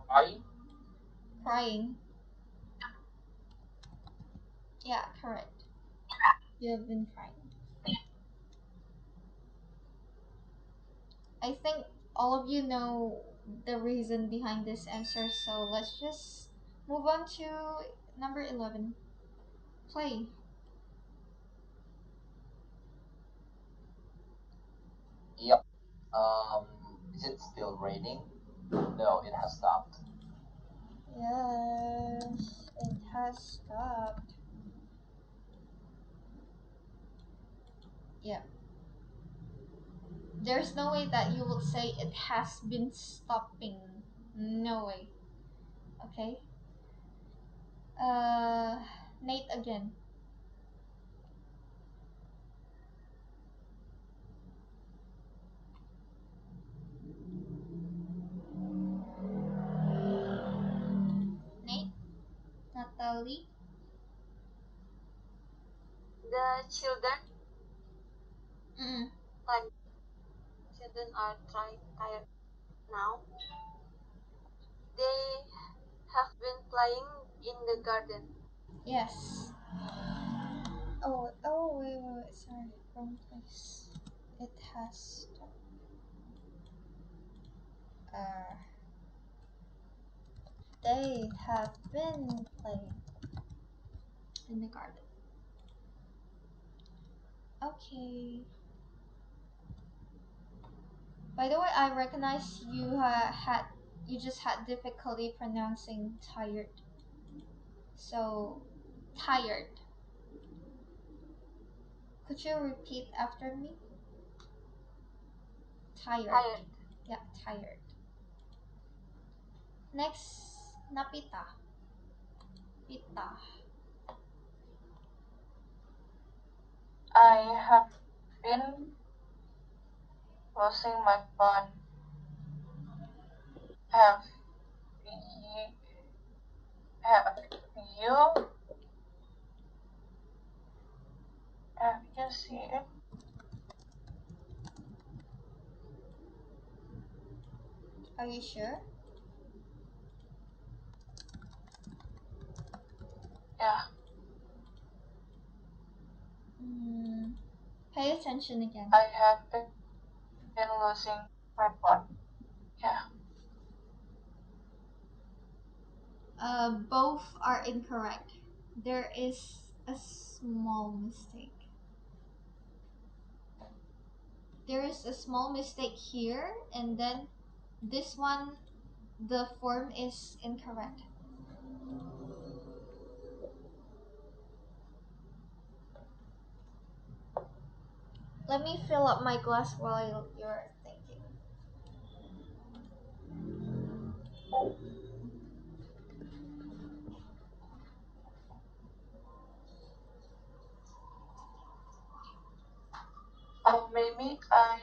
Crying. crying. Yeah, correct. You have been crying. I think all of you know the reason behind this answer, so let's just move on to number 11. Play. Yep. Is it still raining? No, it has stopped. Yes, it has stopped. Yeah. There's no way that you will say it has been stopping. No way. Okay. Uh, Nate again. Nate, Natalie. The children, Mm. like children are tired now. They have been playing in the garden. Yes. Wait. Sorry, wrong place. It has stopped. Uh, they have been playing in the garden. Okay. By the way, I recognize you just had difficulty pronouncing tired. So, tired. Could you repeat after me? Tired. Yeah, tired. Next, napita. Pita. I have been losing my phone. Have you, have you, have you seen it? Are you sure? Yeah, Pay attention again. I have been losing my phone. Yeah, Both are incorrect. There is a small mistake. There is a small mistake here, and then this one, the form is incorrect. Let me fill up my glass while you're thinking. or maybe I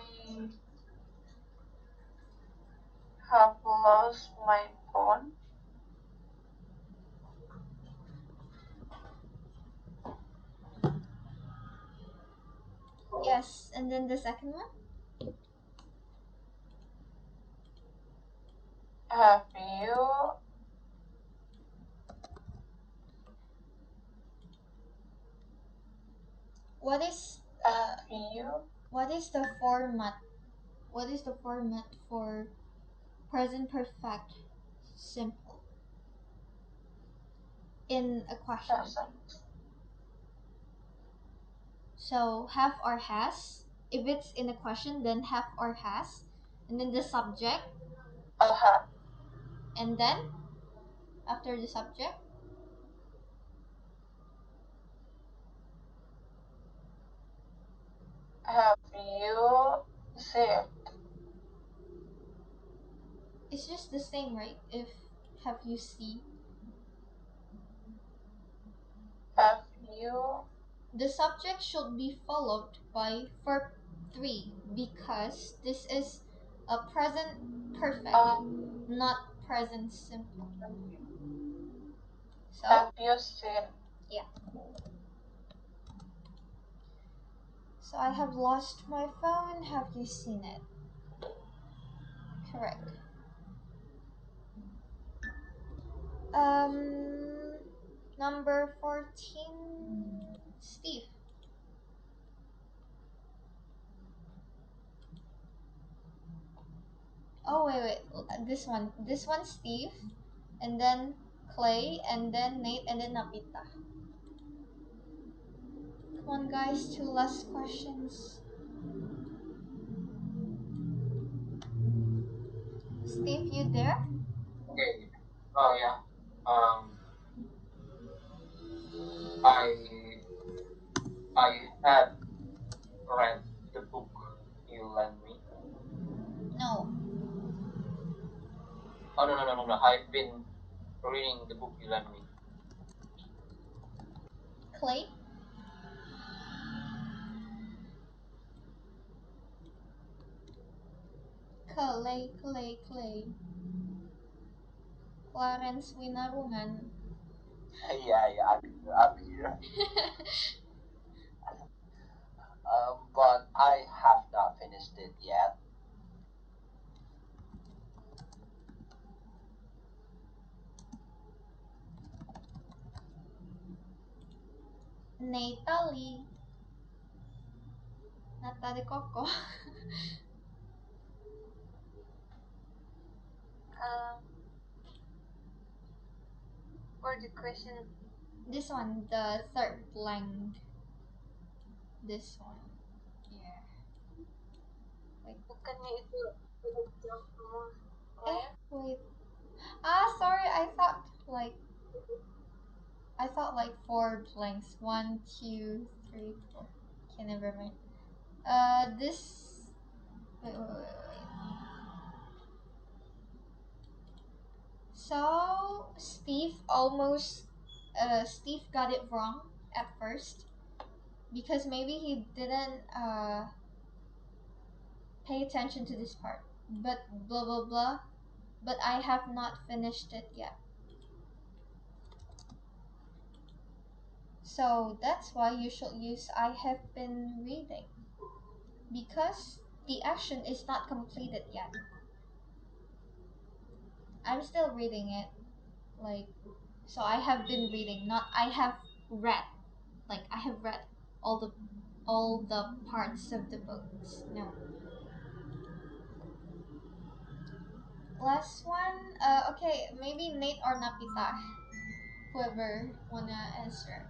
have lost my phone. Yes, and then the second one? Have you, What is have you, what is the format? What is the format for present perfect simple in a question? present? So have or has. If it's in a question, then have or has, and then the subject, Have, and then after the subject, have you seen? it's just the same, right? If have you see, Have you, the subject should be followed by verb 3 because this is a present perfect, not present simple. So, have you seen? yeah. So I have lost my phone. Have you seen it? Correct. Um, Number 14, Steve. Oh wait. This one, Steve, and then Clay, and then Nate, and then Napita. Come on, guys, two last questions. Steve, you there? Okay. Oh yeah. Oh no no no no no. I've been reading the book you lent me. Clay? Clay. Clarence Winarungan. Yeah, yeah, I'm here. But I have not finished it yet. Natali. Natali Coco. Um, for the question, This one, the third blank. This one. Yeah. Wait. bukannya itu terjangkau Eh, ya? wait. Ah, sorry. I thought like four blanks. One, two, three, four. Okay, never mind. This. Wait. So Steve got it wrong at first because maybe he didn't pay attention to this part. But blah blah blah. But I have not finished it yet. So that's why you should use I have been reading because the action is not completed yet. I'm still reading it. Like, so I have been reading, not I have read. Like I have read all the all the parts of the books. No. Last one. Okay, maybe Nate or Napita, whoever wanna answer.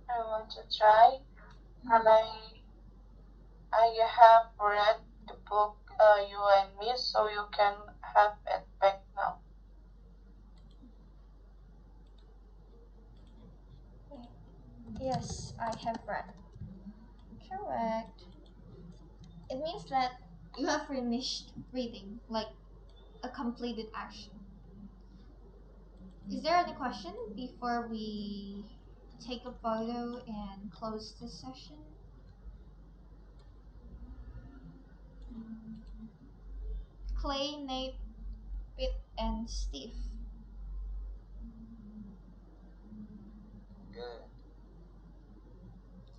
I want to try. And I have read the book You and Me, so you can have it back now. Yes, I have read. Correct. It means that you have finished reading, like a completed action. Is there any question before we take a photo and close this session? Clay, Nate, Pete, and Steve. Good.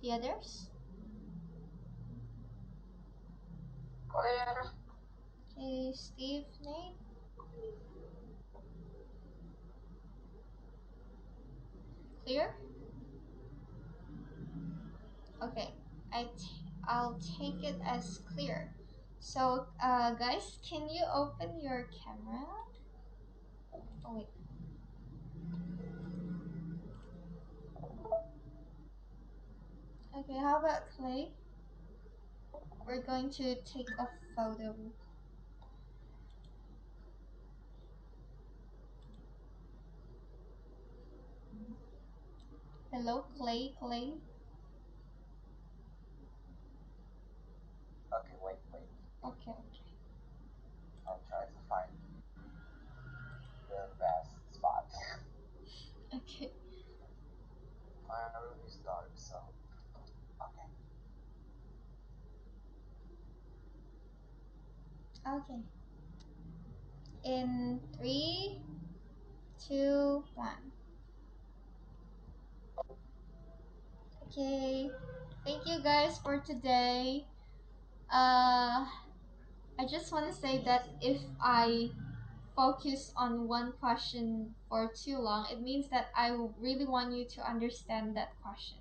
The others? Clear. Okay, Steve, Nate. Clear? Okay, I'll take it as clear. So, guys, can you open your camera? Oh wait. Okay, how about Clay? We're going to take a photo. Hello, Clay. Okay, wait, wait. Okay. I'll try to find the best spot. Okay. My room is dark, so okay. Okay. In three, two, one. Okay. Thank you guys for today. I just want to say that if I focus on one question for too long, it means that I really want you to understand that question.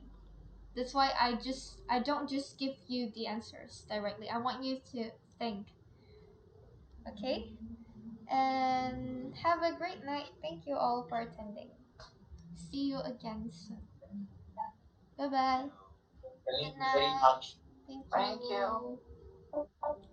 That's why I don't just give you the answers directly. I want you to think. Okay? And have a great night. Thank you all for attending. See you again soon. Bye bye. Thank Good you very night. much. Thank Thank you. you.